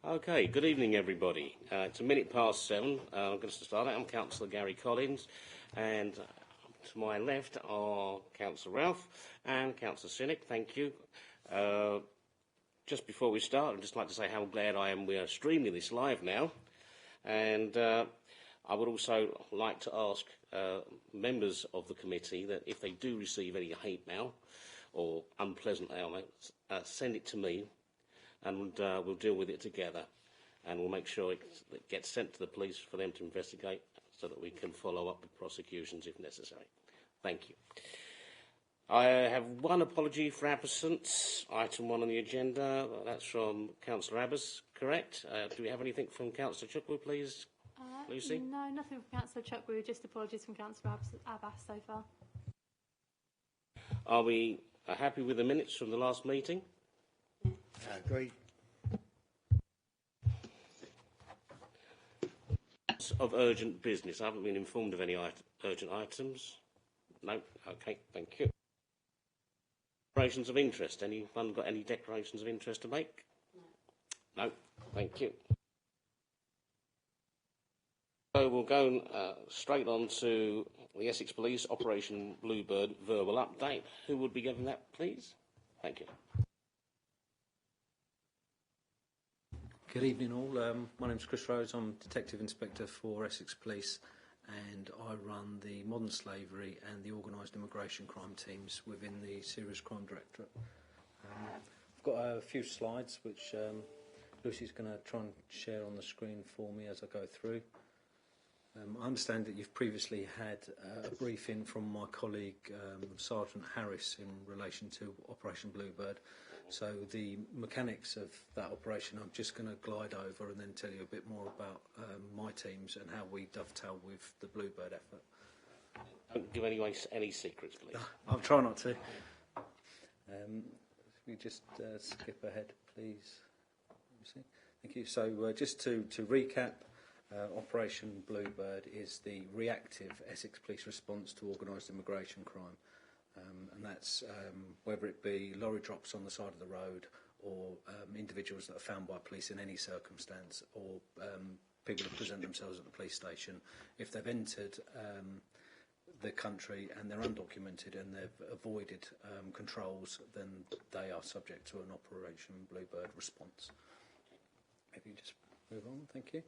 Okay, good evening everybody. It's 7:07. I'm going to start it. I'm Councillor Gary Collins, and to my left are Councillor Ralph and Councillor Cynic. Thank you. Just before we start, I'd just like to say how glad I am we are streaming this live now. And I would also like to ask members of the committee that if they do receive any hate mail or unpleasant elements, send it to me, and we'll deal with it together, and we'll make sure it gets sent to the police for them to investigate, so that we can follow up with prosecutions if necessary. Thank you. I have one apology for absence, item 1 on the agenda. That's from Councillor Abbas, correct? Do we have anything from Councillor Chukwu, please, Lucy? No, nothing from Councillor Chukwu, just apologies from Councillor Abbas so far. Are we happy with the minutes from the last meeting? Agreed. Of urgent business. I haven't been informed of any urgent items. No? Okay, thank you. Declarations of interest. Anyone got any declarations of interest to make? No? No? Thank you. So we'll go straight on to the Essex Police Operation Bluebird verbal update. Who would be giving that, please? Thank you. Good evening all. My name is Chris Rose. I'm Detective Inspector for Essex Police, and I run the Modern Slavery and the Organised Immigration Crime teams within the Serious Crime Directorate. I've got a few slides which Lucy's going to try and share on the screen for me as I go through. I understand that you've previously had a briefing from my colleague Sergeant Harris in relation to Operation Bluebird. So the mechanics of that operation I'm just going to glide over and then tell you a bit more about my teams and how we dovetail with the Bluebird effort. Don't give anyone any secrets, please. I'll try not to. If we just skip ahead, please. Thank you. So just to recap, Operation Bluebird is the reactive Essex Police response to organised immigration crime. And that's whether it be lorry drops on the side of the road or individuals that are found by police in any circumstance, or people that present themselves at the police station. If they've entered the country and they're undocumented and they've avoided controls, then they are subject to an Operation Bluebird response. If you just move on, thank you.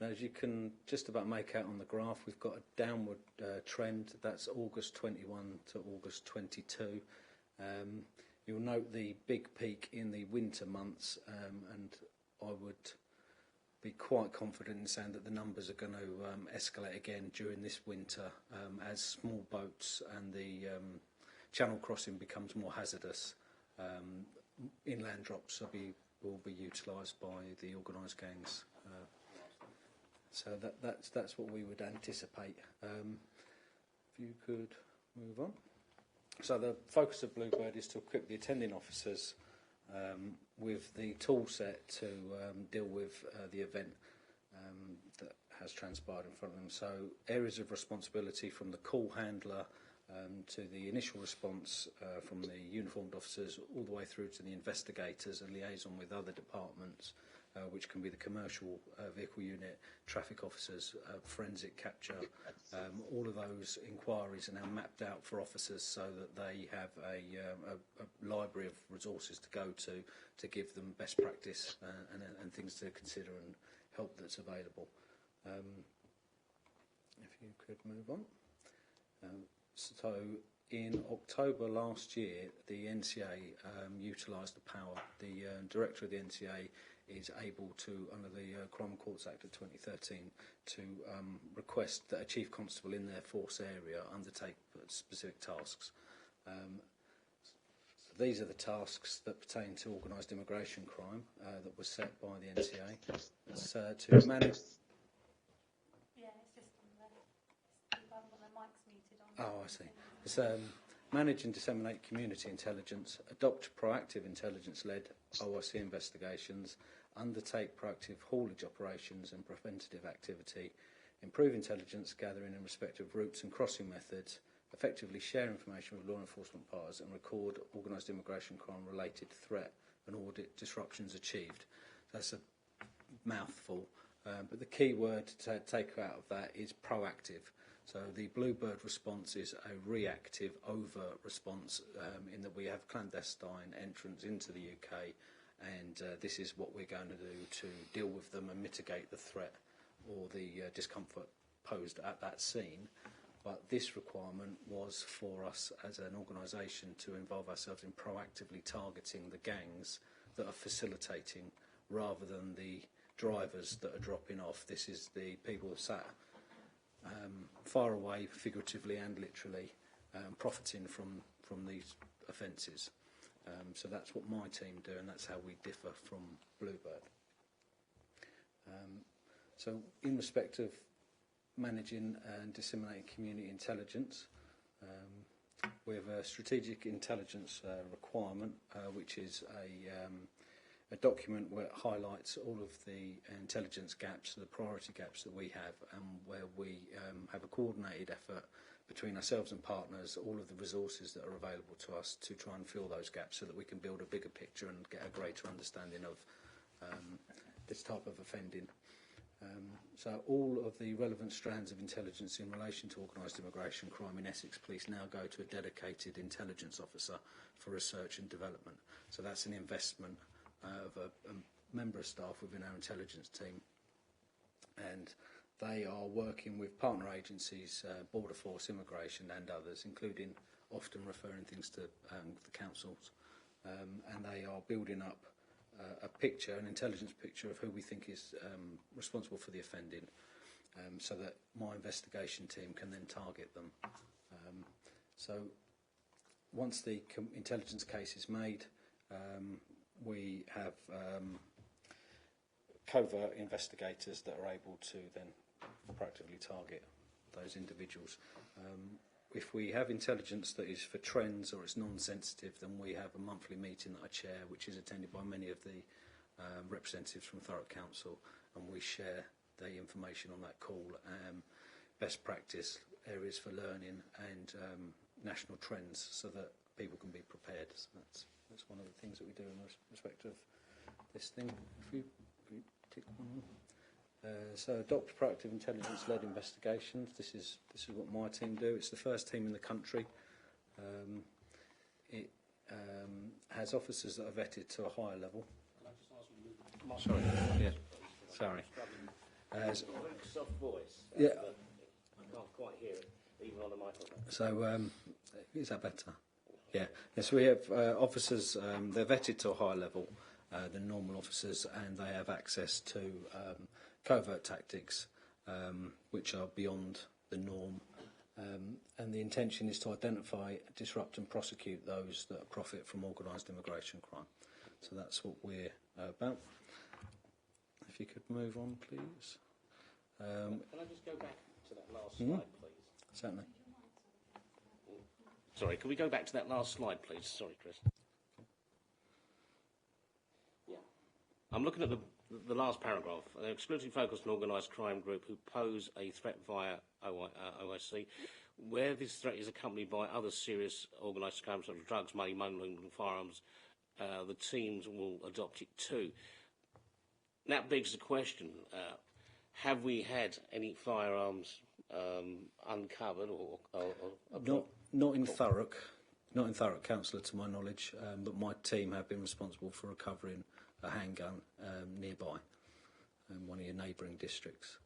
Now, as you can just about make out on the graph, we've got a downward trend. That's August 21 to August 22. You'll note the big peak in the winter months, and I would be quite confident in saying that the numbers are going to escalate again during this winter as small boats and the channel crossing becomes more hazardous. Inland drops will be utilised by the organised gangs. So that's what we would anticipate. If you could move on. So the focus of Bluebird is to equip the attending officers with the tool set to deal with the event that has transpired in front of them. So areas of responsibility from the call handler to the initial response from the uniformed officers all the way through to the investigators and liaison with other departments, which can be the commercial vehicle unit, traffic officers, forensic capture. All of those inquiries are now mapped out for officers so that they have a library of resources to go to give them best practice and things to consider and help that's available. If you could move on. So in October last year, the NCA utilised the power. The director of the NCA is able to, under the Crime Courts Act of 2013, to request that a chief constable in their force area undertake specific tasks. So these are the tasks that pertain to organised immigration crime that was set by the NCA. It's to manage... Yeah, it's just on the mic's muted on. Oh, I see. It's manage and disseminate community intelligence, adopt proactive intelligence-led OIC investigations, undertake proactive haulage operations and preventative activity, improve intelligence gathering in respect of routes and crossing methods, effectively share information with law enforcement partners and record organised immigration crime related threat and audit disruptions achieved. That's a mouthful, but the key word to take out of that is proactive. So the Bluebird response is a reactive, overt response in that we have clandestine entrance into the UK, and this is what we're going to do to deal with them and mitigate the threat or the discomfort posed at that scene. But this requirement was for us as an organisation to involve ourselves in proactively targeting the gangs that are facilitating rather than the drivers that are dropping off. This is the people who sat far away, figuratively and literally, profiting from these offences. So that's what my team do, and that's how we differ from Bluebird. So in respect of managing and disseminating community intelligence, we have a strategic intelligence requirement, which is a document where it highlights all of the intelligence gaps, the priority gaps that we have, and where we have a coordinated effort between ourselves and partners, all of the resources that are available to us to try and fill those gaps so that we can build a bigger picture and get a greater understanding of this type of offending. So all of the relevant strands of intelligence in relation to organised immigration crime in Essex Police now go to a dedicated intelligence officer for research and development. So that's an investment of a member of staff within our intelligence team, and they are working with partner agencies, Border Force, Immigration and others, including often referring things to the councils, and they are building up a picture, an intelligence picture of who we think is responsible for the offending, so that my investigation team can then target them. So once the intelligence case is made, we have covert investigators that are able to then proactively target those individuals. If we have intelligence that is for trends or it's non-sensitive, then we have a monthly meeting that I chair, which is attended by many of the representatives from Thurrock Council, and we share the information on that call, best practice, areas for learning, and national trends, so that people can be prepared. So that's one of the things that we do in respect of this thing. If you tick one on. So adopt proactive intelligence-led investigations. This is what my team do. It's the first team in the country. It has officers that are vetted to a higher level. Can I just ask you to move? Sorry. Yeah. Sorry. Very soft voice. Yeah. I can't quite hear it, even on the microphone. So is that better? Yeah. Yes, we have officers. They're vetted to a higher level than normal officers, and they have access to covert tactics, which are beyond the norm, and the intention is to identify, disrupt and prosecute those that profit from organised immigration crime. So that's what we're about. If you could move on, please. Can I just go back to that last slide, please? Certainly. Sorry, can we go back to that last slide, please? Sorry, Chris. Yeah. I'm looking at the last paragraph. They're exclusively focused on organised crime group who pose a threat via OIC, where this threat is accompanied by other serious organised crimes such as drugs, money laundering and firearms. The teams will adopt it too. That begs the question, have we had any firearms uncovered or Not in Thurrock. Not in Thurrock, Councillor, to my knowledge, but my team have been responsible for recovering a handgun nearby, in one of your neighbouring districts.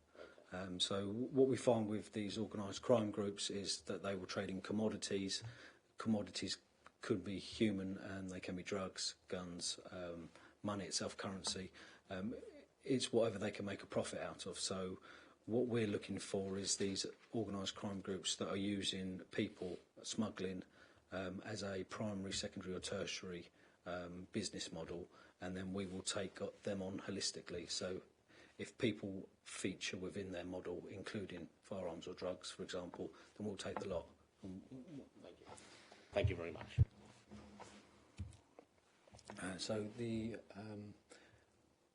So what we find with these organised crime groups is that they will trade in commodities. Commodities could be human, and they can be drugs, guns, money itself, currency. It's whatever they can make a profit out of. So what we're looking for is these organised crime groups that are using people smuggling as a primary, secondary or tertiary business model, and then we will take them on holistically. So if people feature within their model, including firearms or drugs, for example, then we'll take the lot. Thank you. Thank you very much. So the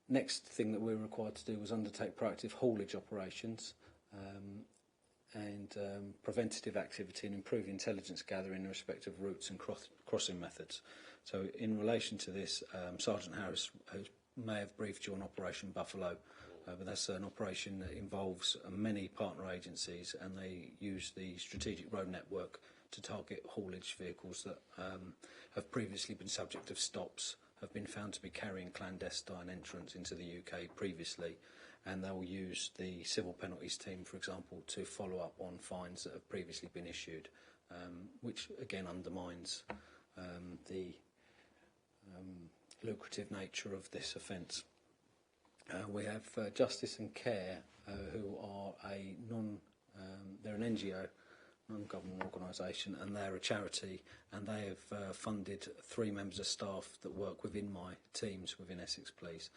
next thing that we're required to do was undertake proactive haulage operations and preventative activity and improve intelligence gathering in respect of routes and crossing methods. So in relation to this, Sergeant Harris has may have briefed you on Operation Buffalo, but that's an operation that involves many partner agencies, and they use the strategic road network to target haulage vehicles that have previously been subject of stops, have been found to be carrying clandestine entrants into the UK previously, and they'll use the civil penalties team, for example, to follow up on fines that have previously been issued, which again undermines the lucrative nature of this offence. We have Justice and Care, who are they're an NGO, non-government organisation, and they're a charity, and they have funded 3 members of staff that work within my teams within Essex Police.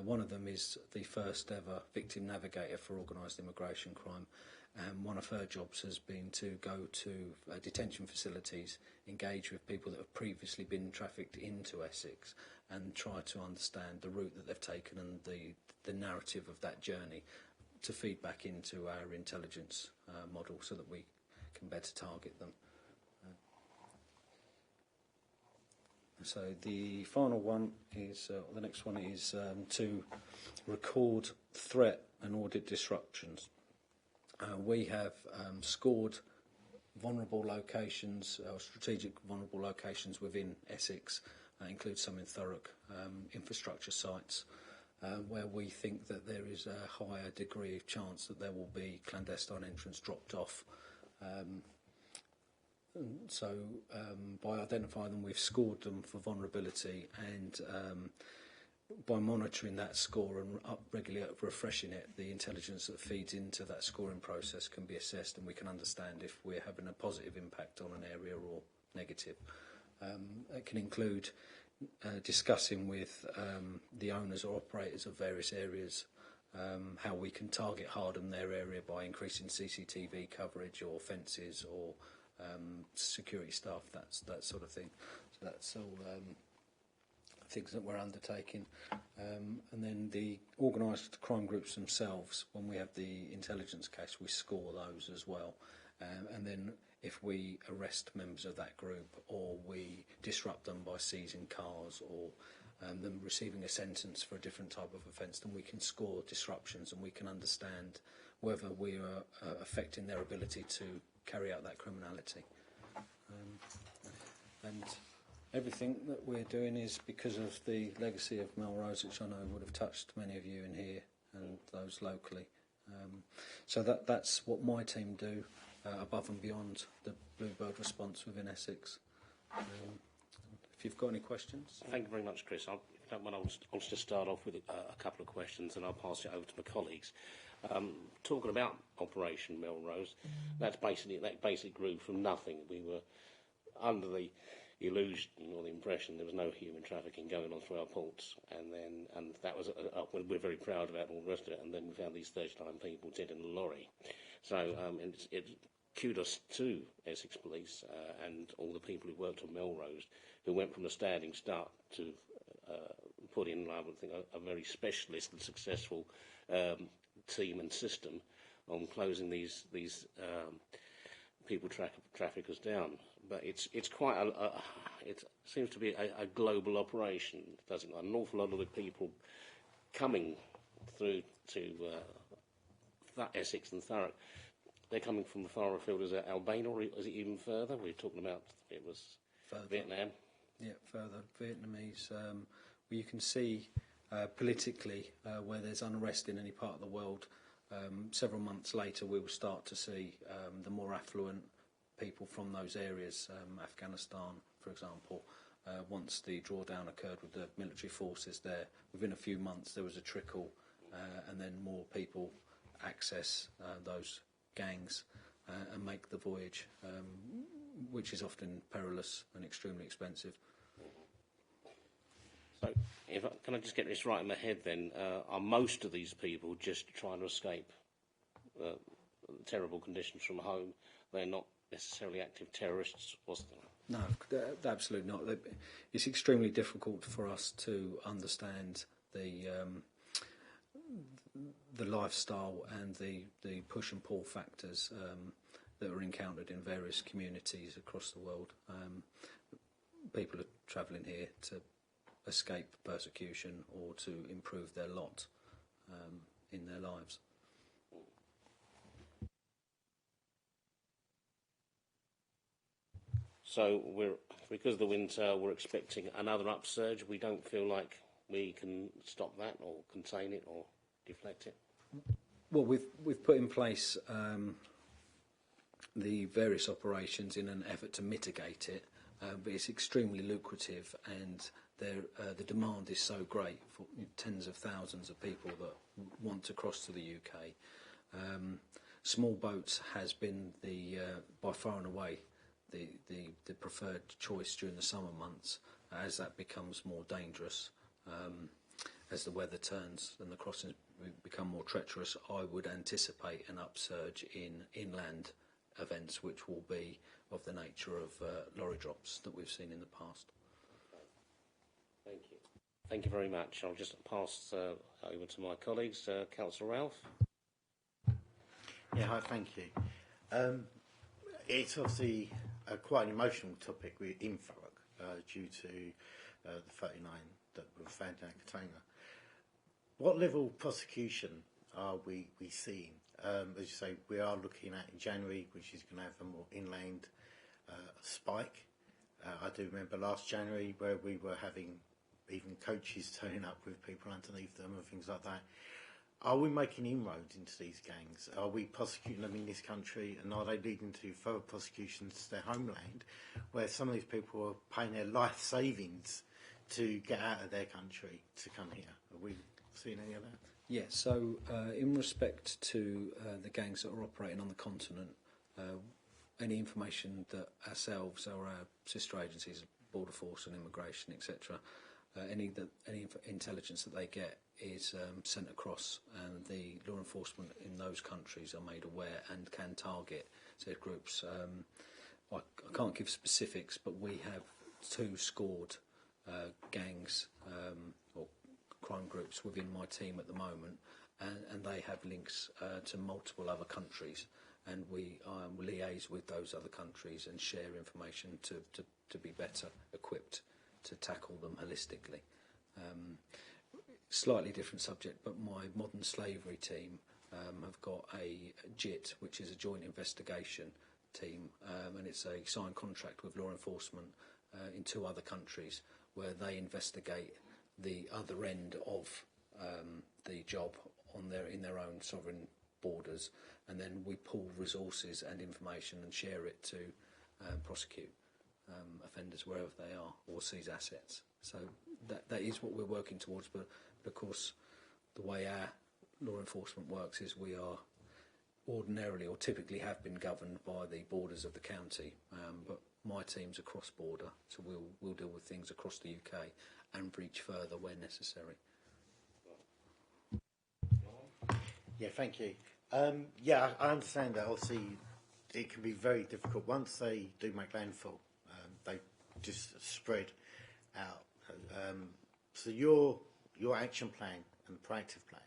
One of them is the first ever victim navigator for organised immigration crime, and one of her jobs has been to go to detention facilities, engage with people that have previously been trafficked into Essex, and try to understand the route that they've taken and the narrative of that journey to feed back into our intelligence model so that we can better target them. So the final one is, the next one is to record threat and audit disruptions. We have scored vulnerable locations, strategic vulnerable locations within Essex, includes some in Thurrock, infrastructure sites, where we think that there is a higher degree of chance that there will be clandestine entrants dropped off. By identifying them, we've scored them for vulnerability, and by monitoring that score and regularly refreshing it, the intelligence that feeds into that scoring process can be assessed, and we can understand if we're having a positive impact on an area or negative. It can include discussing with the owners or operators of various areas how we can target harden their area by increasing CCTV coverage or fences or security staff, that sort of thing. So that's all things that we're undertaking. And then the organised crime groups themselves, when we have the intelligence case, we score those as well. And then if we arrest members of that group or we disrupt them by seizing cars or them receiving a sentence for a different type of offence, then we can score disruptions and we can understand whether we are affecting their ability to carry out that criminality. And everything that we're doing is because of the legacy of Melrose, which I know would have touched many of you in here and those locally. So that's what my team do above and beyond the Bluebird response within Essex. If you've got any questions. Thank you very much, Chris. I'll just start off with a couple of questions and I'll pass it over to my colleagues. Talking about Operation Melrose, that basically grew from nothing. We were under the illusion or the impression there was no human trafficking going on through our ports, and that was we're very proud about all the rest of it. And then we found these 39 people dead in a lorry. So it's kudos to Essex Police and all the people who worked on Melrose, who went from a standing start to put in, I would think, a very specialist and successful team and system on closing these people traffickers down. But it's quite it seems to be a global operation, doesn't it? An awful lot of the people coming through to Essex and Thurrock, they're coming from far afield. Is it Albania, or is it even further? We're talking about it was further. Vietnam. Yeah, further. Vietnamese. You can see politically where there's unrest in any part of the world. Several months later, we will start to see the more affluent people from those areas, Afghanistan, for example. Once the drawdown occurred with the military forces there, within a few months there was a trickle, and then more people access those gangs and make the voyage, which is often perilous and extremely expensive. So, can I just get this right in my head then? Are most of these people just trying to escape terrible conditions from home? They're not necessarily active terrorists? No, absolutely not. It's extremely difficult for us to understand the lifestyle and the push and pull factors that are encountered in various communities across the world. People are travelling here to escape persecution or to improve their lot in their lives. So because of the winter, we're expecting another upsurge. We don't feel like we can stop that or contain it or deflect it. Well, we've put in place the various operations in an effort to mitigate it, but it's extremely lucrative, and the demand is so great for tens of thousands of people that want to cross to the UK. Small boats has been by far and away the preferred choice during the summer months, as that becomes more dangerous. As the weather turns and the crossings become more treacherous, I would anticipate an upsurge in inland events, which will be of the nature of lorry drops that we've seen in the past. Thank you. Thank you very much. I'll just pass over to my colleagues. Councillor Ralph. Yeah, hi, thank you. It's obviously quite an emotional topic in Thurrock due to the 39 that were found in our container. What level of prosecution are we seeing? As you say, we are looking at in January, which is going to have a more inland spike. I do remember last January where we were having even coaches turning up with people underneath them and things like that. Are we making inroads into these gangs? Are we prosecuting them in this country, and are they leading to further prosecutions to their homeland, where some of these people are paying their life savings to get out of their country to come here? Are we seeing any of that? Yeah, so in respect to the gangs that are operating on the continent, any information that ourselves or our sister agencies, Border Force and Immigration, etc., any intelligence that they get is sent across, and the law enforcement in those countries are made aware and can target said groups. I can't give specifics, but we have 2 scored gangs or crime groups within my team at the moment, and they have links to multiple other countries, and we liaise with those other countries and share information to be better equipped to tackle them holistically. Slightly different subject, but my modern slavery team have got a JIT, which is a joint investigation team, and it's a signed contract with law enforcement in 2 other countries, where they investigate the other end of the job in their own sovereign borders, and then we pool resources and information and share it to prosecute offenders wherever they are, or seize assets. So that is what we're working towards, but of course the way our law enforcement works is we are ordinarily or typically have been governed by the borders of the county, but my team's across border, so we'll deal with things across the UK and reach further where necessary. Yeah, thank you. Yeah, I understand that. Obviously, it can be very difficult. Once they do make landfall, they just spread out. So your action plan and proactive plan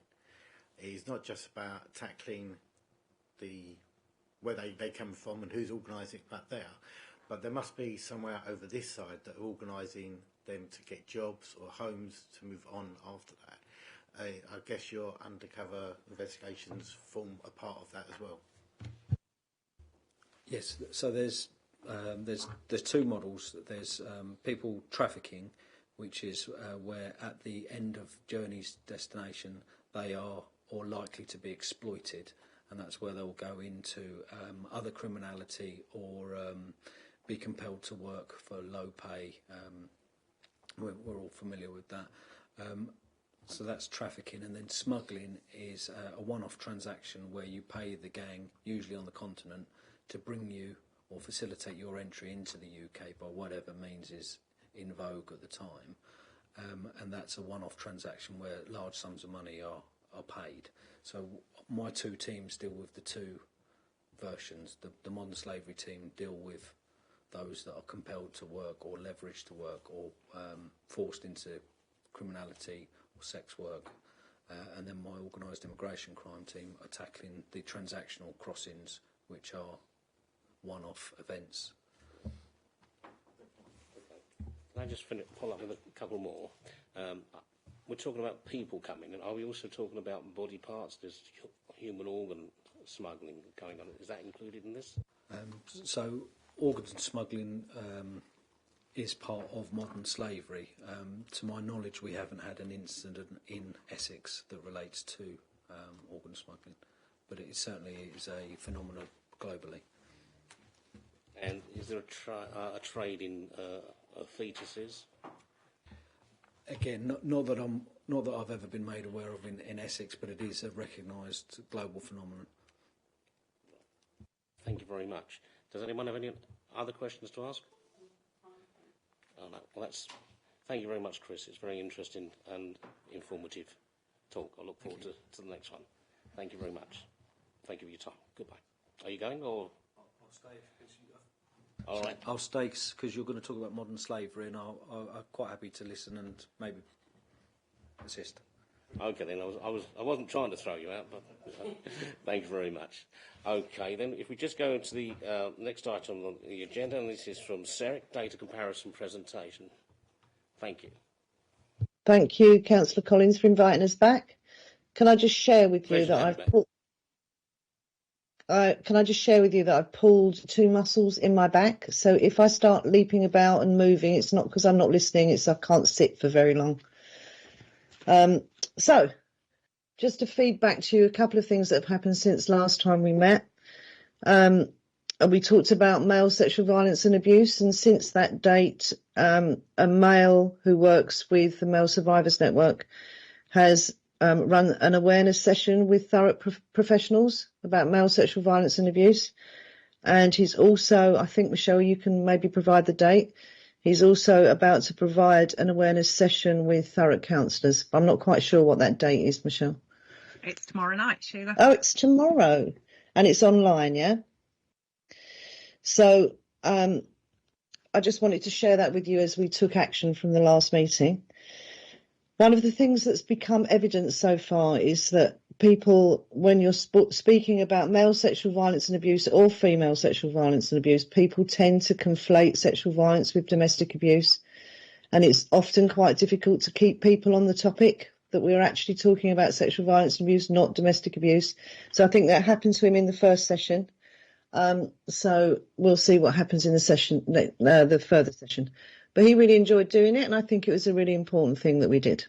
is not just about tackling where they come from and who's organising it back there, but there must be somewhere over this side that are organising them to get jobs or homes to move on after that. I guess your undercover investigations form a part of that as well. Yes, so there's 2 models. There's people trafficking, which is where at the end of journey's destination they are or likely to be exploited, and that's where they'll go into other criminality or be compelled to work for low pay. We're all familiar with that. So that's trafficking, and then smuggling is a one-off transaction where you pay the gang, usually on the continent, to bring you or facilitate your entry into the UK by whatever means is in vogue at the time, and that's a one-off transaction where large sums of money are paid. So my 2 teams deal with the 2 versions. The modern slavery team deal with those that are compelled to work or leveraged to work or forced into criminality or sex work, and then my organised immigration crime team are tackling the transactional crossings, which are one-off events. Can I just follow up with a couple more? We're talking about people coming, and are we also talking about body parts? There's human organ smuggling going on. Is that included in this? So organs smuggling is part of modern slavery. To my knowledge, we haven't had an incident in Essex that relates to organ smuggling, but it certainly is a phenomenon globally. And is there a trade in fetuses? Again, not that I've ever been made aware of in Essex, but it is a recognised global phenomenon. Thank you very much. Does anyone have any other questions to ask? Oh, no. Well, thank you very much, Chris. It's very interesting and informative talk. I look forward to the next one. Thank you very much. Thank you for your time. Goodbye. Are you going, or? I'll stay. All right. I'll stay because you're going to talk about modern slavery, and I'm quite happy to listen and maybe assist. Okay, then I wasn't trying to throw you out, but thank you very much. Okay, then if we just go into the next item on the agenda, and this is from Thurrock, data comparison presentation. Thank you. Thank you, Councillor Collins, for inviting us back. Can I just share with you that I've pulled 2 muscles in my back. So if I start leaping about and moving, it's not because I'm not listening, it's I can't sit for very long. So just to feed back to you a couple of things that have happened since last time we met. We talked about male sexual violence and abuse, and since that date, a male who works with the Male Survivors Network has run an awareness session with Thurrock professionals about male sexual violence and abuse. And he's also, I think, Michelle, you can maybe provide the date. He's also about to provide an awareness session with Thurrock counsellors. I'm not quite sure what that date is, Michelle. It's tomorrow night, Sheila. Oh, it's tomorrow. And it's online, yeah? So I just wanted to share that with you as we took action from the last meeting. One of the things that's become evident so far is that people, when you're speaking about male sexual violence and abuse or female sexual violence and abuse, people tend to conflate sexual violence with domestic abuse. And it's often quite difficult to keep people on the topic that we're actually talking about sexual violence and abuse, not domestic abuse. So I think that happened to him in the first session. So we'll see what happens in the session, the further session. But he really enjoyed doing it, and I think it was a really important thing that we did.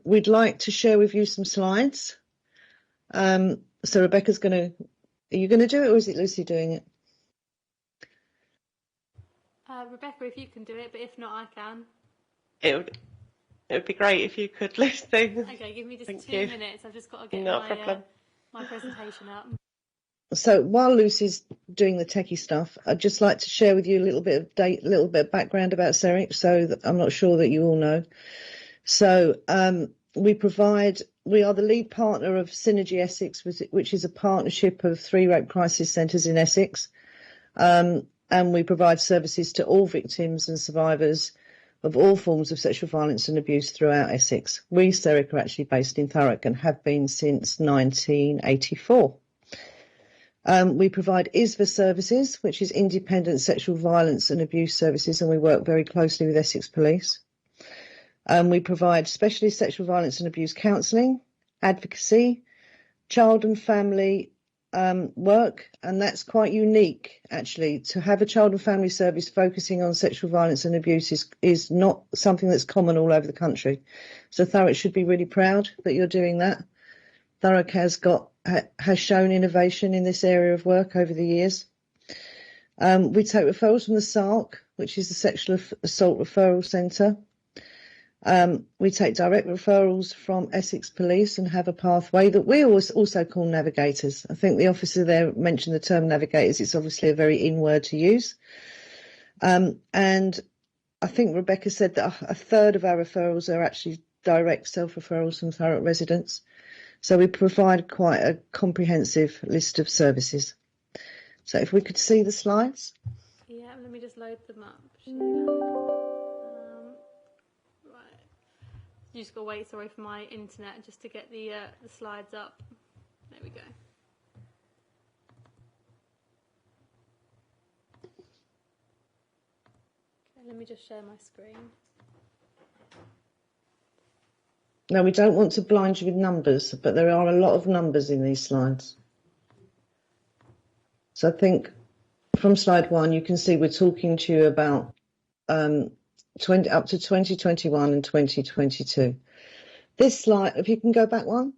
We'd like to share with you some slides. So Rebecca's are you going to do it, or is it Lucy doing it? Rebecca, if you can do it, but if not, I can. It would be great if you could, Lucy. Okay, give me just Thank 2 you. minutes. I've just got to get my presentation up. So while Lucy's doing the techie stuff, I'd just like to share with you a little bit of background about Thurrock, so that I'm not sure that you all know. So we are the lead partner of Synergy Essex, which is a partnership of 3 rape crisis centres in Essex. And we provide services to all victims and survivors of all forms of sexual violence and abuse throughout Essex. We, Thurrock, are actually based in Thurrock and have been since 1984. We provide ISVA services, which is independent sexual violence and abuse services, and we work very closely with Essex Police. We provide specialist sexual violence and abuse counselling, advocacy, child and family work, and that's quite unique, actually. To have a child and family service focusing on sexual violence and abuse is not something that's common all over the country. So Thurrock should be really proud that you're doing that. Thurrock has shown innovation in this area of work over the years. We take referrals from the SARC, which is the Sexual Assault Referral Centre. We take direct referrals from Essex Police and have a pathway that we also call navigators. I think the officer there mentioned the term navigators. It's obviously a very in word to use. And I think Rebecca said that a third of our referrals are actually direct self-referrals from Thurrock residents. So we provide quite a comprehensive list of services. So if we could see the slides. Yeah, let me just load them up. Right. You just got to wait, sorry, for my internet just to get the slides up. There we go. Okay, let me just share my screen. Now, we don't want to blind you with numbers, but there are a lot of numbers in these slides. So I think from slide 1, you can see we're talking to you about up to 2021 and 2022. This slide, if you can go back one.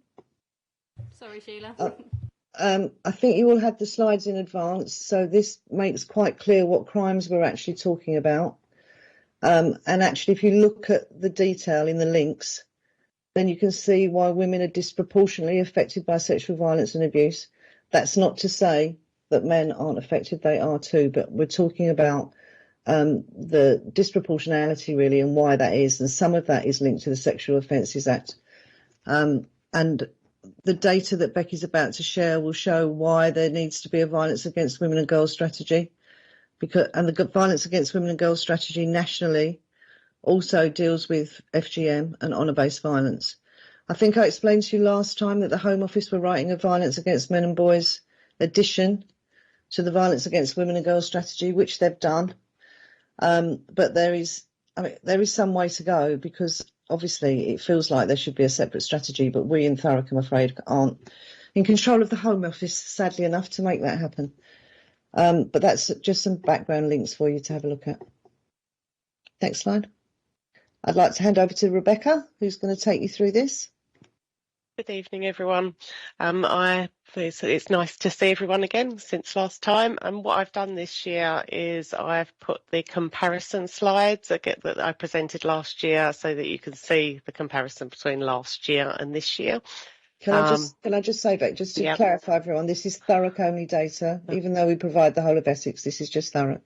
Sorry, Sheila. I think you all had the slides in advance, so this makes quite clear what crimes we're actually talking about. And actually, if you look at the detail in the links, then you can see why women are disproportionately affected by sexual violence and abuse. That's not to say that men aren't affected, they are too, but we're talking about the disproportionality really and why that is, and some of that is linked to the Sexual Offences Act. And the data that Becky's about to share will show why there needs to be a violence against women and girls strategy, and the violence against women and girls strategy nationally also deals with FGM and honour-based violence. I think I explained to you last time that the Home Office were writing a violence against men and boys addition to the violence against women and girls strategy, which they've done. But there is some way to go, because obviously it feels like there should be a separate strategy, but we in Thurrock, I'm afraid, aren't in control of the Home Office, sadly enough, to make that happen. But that's just some background links for you to have a look at. Next slide. I'd like to hand over to Rebecca, who's going to take you through this. Good evening, everyone. It's nice to see everyone again since last time. And what I've done this year is I've put the comparison slides that I presented last year, so that you can see the comparison between last year and this year. Can I just say, Beck, just to clarify everyone, this is Thurrock only data. Even though we provide the whole of Essex, this is just Thurrock.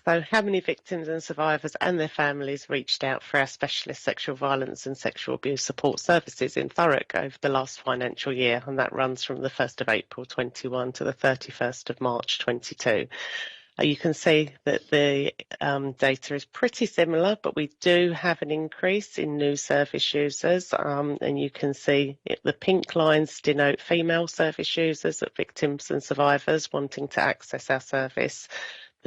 So how many victims and survivors and their families reached out for our specialist sexual violence and sexual abuse support services in Thurrock over the last financial year? And that runs from the 1st of April 21 to the 31st of March 22. You can see that the data is pretty similar, but we do have an increase in new service users. And you can see the pink lines denote female service users, victims and survivors wanting to access our service.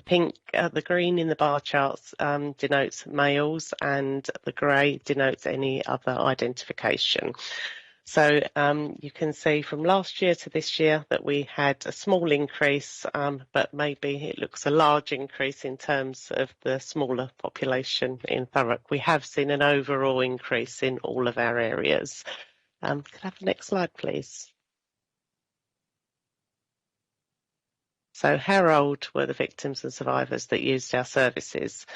The green in the bar charts denotes males, and the grey denotes any other identification. So you can see from last year to this year that we had a small increase, but maybe it looks a large increase in terms of the smaller population in Thurrock. We have seen an overall increase in all of our areas. Could I have the next slide, please? So how old were the victims and survivors that used our services?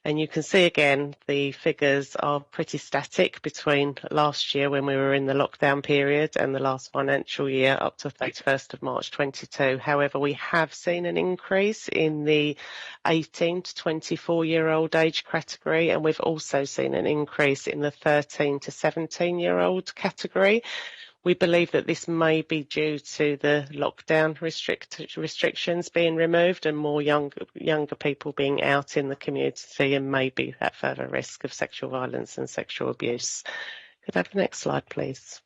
And you can see again, the figures are pretty static between last year when we were in the lockdown period and the last financial year up to 31st of March 22. However, we have seen an increase in the 18 to 24-year-old age category, and we've also seen an increase in the 13 to 17-year-old category. We believe that this may be due to the lockdown restrictions being removed and more younger people being out in the community and maybe at further risk of sexual violence and sexual abuse. Could I have the next slide, please?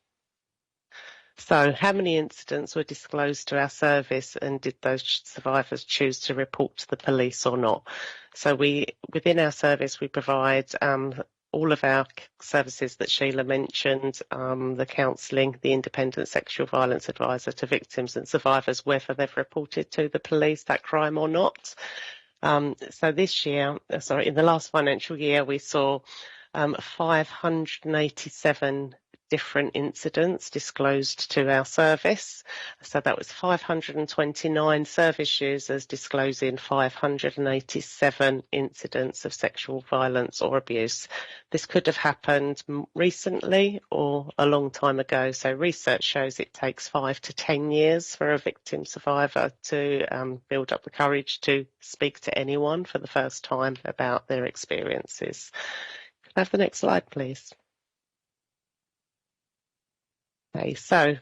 So how many incidents were disclosed to our service, and did those survivors choose to report to the police or not? So within our service, we provide all of our services that Sheila mentioned, the counselling, the independent sexual violence advisor to victims and survivors, whether they've reported to the police that crime or not. So this year, in the last financial year, we saw 587 different incidents disclosed to our service. So that was 529 service users disclosing 587 incidents of sexual violence or abuse. This could have happened recently or a long time ago. So research shows it takes 5 to 10 years for a victim survivor to build up the courage to speak to anyone for the first time about their experiences. Could I have the next slide, please? Okay, so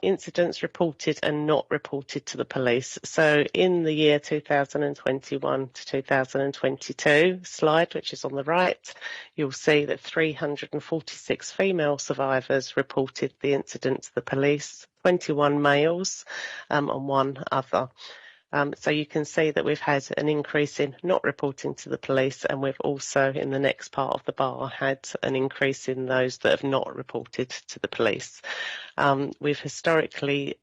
incidents reported and not reported to the police. So in the year 2021 to 2022 slide, which is on the right, you'll see that 346 female survivors reported the incident to the police, 21 males and one other. So you can see that we've had an increase in not reporting to the police, and we've also, in the next part of the bar, had an increase in those that have not reported to the police. We've historically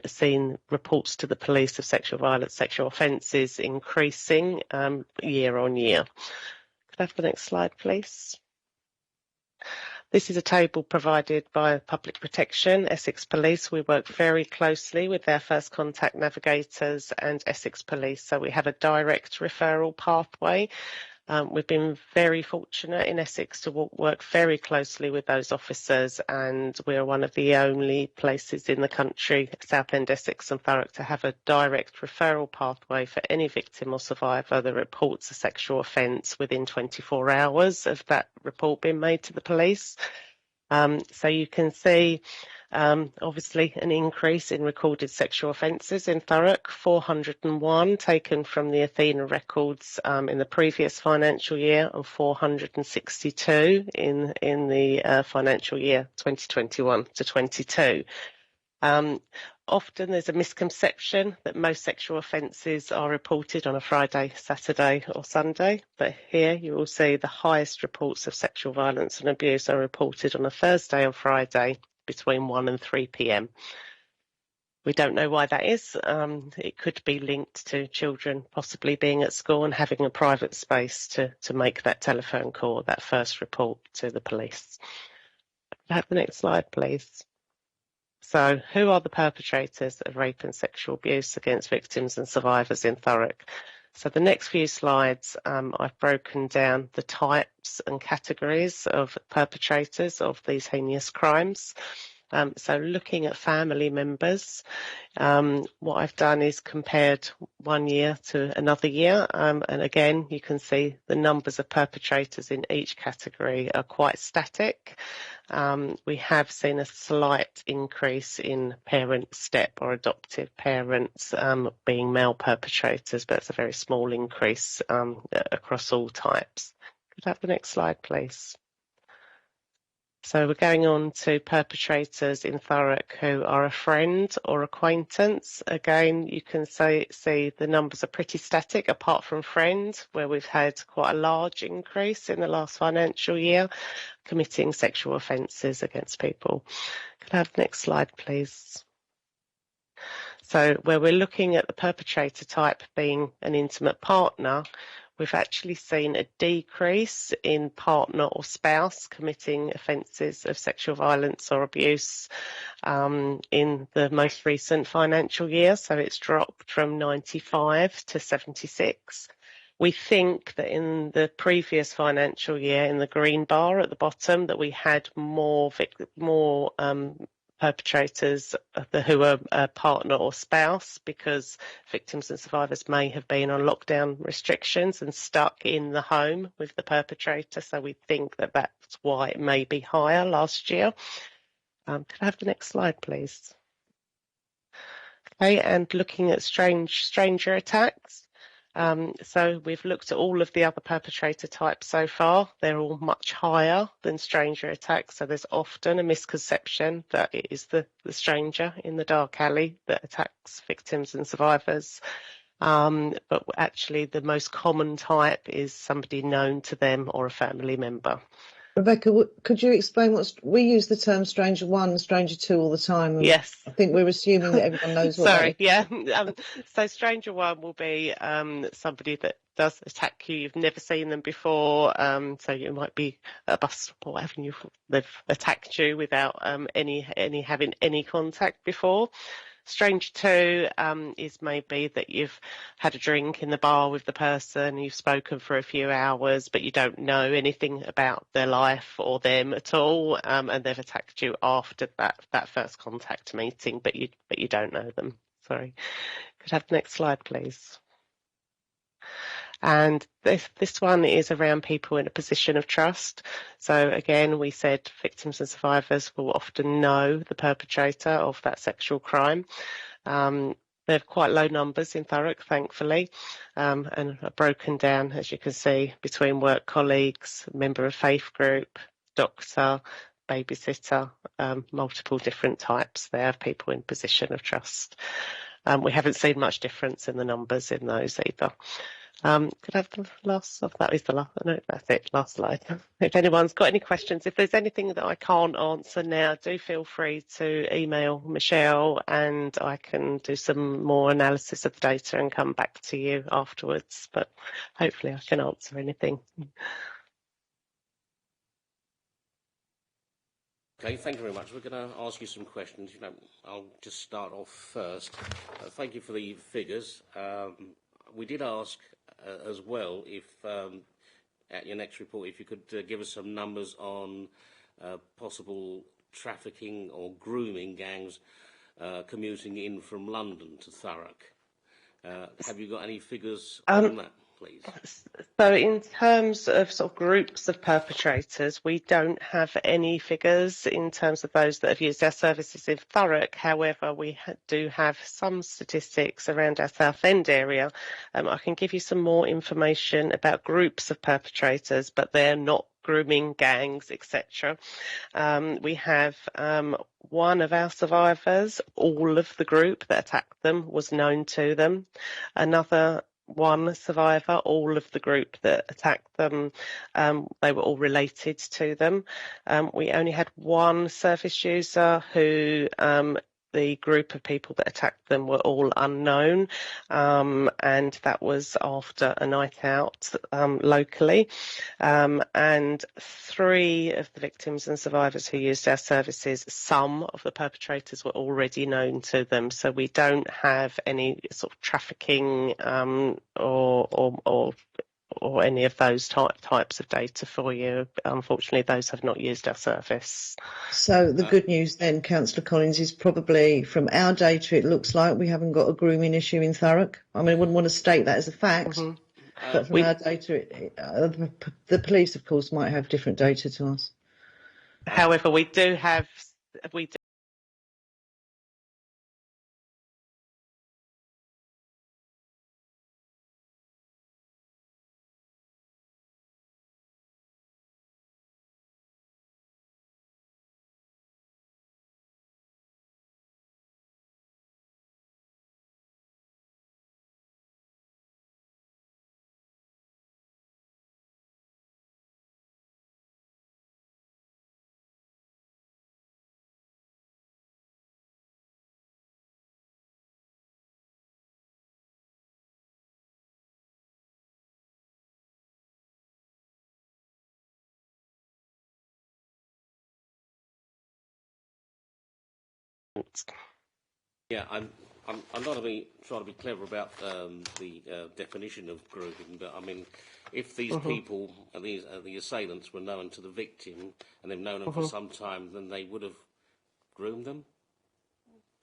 seen reports to the police of sexual violence, sexual offences increasing year on year. Could I have the next slide, please? This is a table provided by Public Protection, Essex Police. We work very closely with their first contact navigators and Essex Police, so we have a direct referral pathway. We've been very fortunate in Essex to work very closely with those officers, and we're one of the only places in the country, Southend, Essex and Thurrock, to have a direct referral pathway for any victim or survivor that reports a sexual offence within 24 hours of that report being made to the police. So you can see obviously an increase in recorded sexual offences in Thurrock, 401 taken from the Athena records in the previous financial year, and 462 in the financial year 2021 to 22. Often there's a misconception that most sexual offences are reported on a Friday, Saturday or Sunday, but here you will see the highest reports of sexual violence and abuse are reported on a Thursday and Friday between 1 and 3 p.m. We don't know why that is. It could be linked to children possibly being at school and having a private space to make that telephone call, that first report to the police. Have the next slide, please. So, who are the perpetrators of rape and sexual abuse against victims and survivors in Thurrock? So the next few slides, I've broken down the types and categories of perpetrators of these heinous crimes. So looking at family members, what I've done is compared one year to another year. And again, you can see the numbers of perpetrators in each category are quite static. We have seen a slight increase in parent step or adoptive parents being male perpetrators, but it's a very small increase across all types. Could I have the next slide, please? So we're going on to perpetrators in Thurrock who are a friend or acquaintance. Again, you can see the numbers are pretty static apart from friend, where we've had quite a large increase in the last financial year committing sexual offences against people. Could I have the next slide, please? So where we're looking at the perpetrator type being an intimate partner, we've actually seen a decrease in partner or spouse committing offences of sexual violence or abuse in the most recent financial year. So it's dropped from 95 to 76. We think that in the previous financial year, in the green bar at the bottom, that we had more perpetrators who are a partner or spouse, because victims and survivors may have been on lockdown restrictions and stuck in the home with the perpetrator. So we think that that's why it may be higher last year. Could I have the next slide, please? Okay, and looking at stranger attacks. So we've looked at all of the other perpetrator types so far. They're all much higher than stranger attacks. So there's often a misconception that it is the stranger in the dark alley that attacks victims and survivors. But actually the most common type is somebody known to them or a family member. Rebecca, could you explain we use the term stranger one, stranger two all the time. Yes. I think we're assuming that everyone knows what Sorry, that is. yeah. So stranger one will be somebody that does attack you. You've never seen them before. So you might be at a bus stop or whatever, and they've attacked you without having any contact before. Stranger two is maybe that you've had a drink in the bar with the person, you've spoken for a few hours, but you don't know anything about their life or them at all, and they've attacked you after that first contact meeting, but you don't know them. Sorry. Could I have the next slide, please? And this one is around people in a position of trust. So again, we said victims and survivors will often know the perpetrator of that sexual crime. They're quite low numbers in Thurrock, thankfully, and are broken down, as you can see, between work colleagues, member of faith group, doctor, babysitter, multiple different types there of people in position of trust. We haven't seen much difference in the numbers in those either. Could I have the last? Oh, that is the last. No, that's it. Last slide. If anyone's got any questions, if there's anything that I can't answer now, do feel free to email Michelle, and I can do some more analysis of the data and come back to you afterwards. But hopefully, I can answer anything. Okay, thank you very much. We're going to ask you some questions. I'll just start off first. Thank you for the figures. We did ask as well if, at your next report, if you could give us some numbers on possible trafficking or grooming gangs commuting in from London to Thurrock. Have you got any figures on that, please? So in terms of sort of groups of perpetrators, we don't have any figures in terms of those that have used our services in Thurrock. However, we do have some statistics around our Southend area. I can give you some more information about groups of perpetrators, but they're not grooming gangs, etc. We have one of our survivors, all of the group that attacked them was known to them. Another one survivor, all of the group that attacked them, they were all related to them. We only had one service user who the group of people that attacked them were all unknown, and that was after a night out locally. And 3 of the victims and survivors who used our services, some of the perpetrators were already known to them, so we don't have any sort of trafficking or any of those types of data for you. Unfortunately, those have not used our service. So the good news then, Councillor Collins, is probably from our data, it looks like we haven't got a grooming issue in Thurrock. I mean, I wouldn't want to state that as a fact, but from our data, the police, of course, might have different data to us. However, we do have Yeah, I'm not trying to be clever about the definition of grooming, but I mean, if these people, the assailants, were known to the victim and they've known them for some time, then they would have groomed them.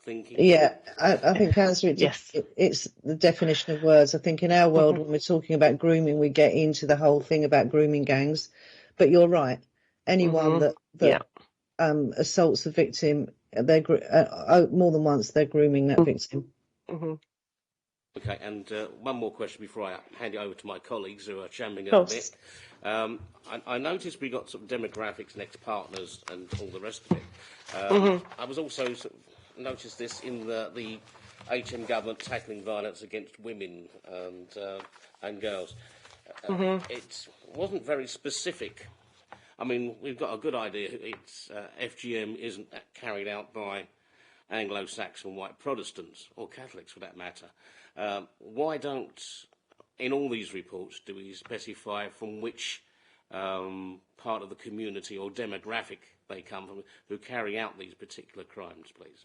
Yeah, I think, Councillor, yes. It's the definition of words. I think in our world, when we're talking about grooming, we get into the whole thing about grooming gangs. But you're right. Anyone that assaults a victim, more than once, they're grooming that victim. Okay, and one more question before I hand it over to my colleagues who are champing it a bit. I noticed we got some demographics, next partners, and all the rest of it. I was also noticed this in the HM government tackling violence against women and girls. It wasn't very specific. I mean, we've got a good idea. It's FGM isn't carried out by Anglo-Saxon white Protestants, or Catholics for that matter. Why don't, in all these reports, do we specify from which part of the community or demographic they come from who carry out these particular crimes, please?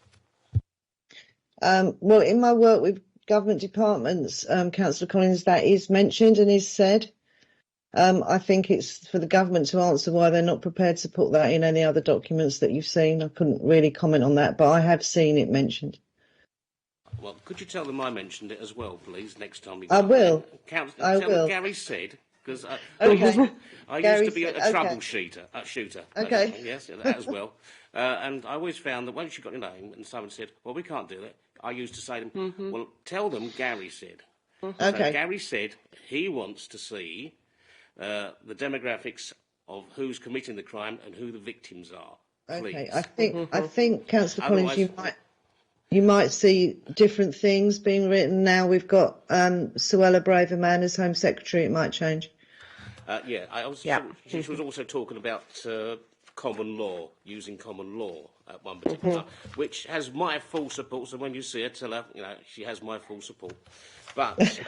Well, in my work with government departments, Councillor Collins, that is mentioned and is said. I think it's for the government to answer why they're not prepared to put that in any other documents that you've seen. I couldn't really comment on that, but I have seen it mentioned. Well, could you tell them I mentioned it as well, please, next time we I will. Tell I will. them Gary said, because Okay. I Gary used to be a said, troubleshooter. Okay. Yes, that as well. And I always found that once you got your name and someone said, well, we can't do that, I used to say to them, well, tell them Gary said. Okay. So Gary said he wants to see the demographics of who's committing the crime and who the victims are. Please. Okay. I think Councillor Collins, you might. You might see different things being written. Now we've got Suella Braverman as Home Secretary. It might change. She was also talking about common law, using common law at one particular time, which has my full support. So when you see her, tell her, she has my full support. But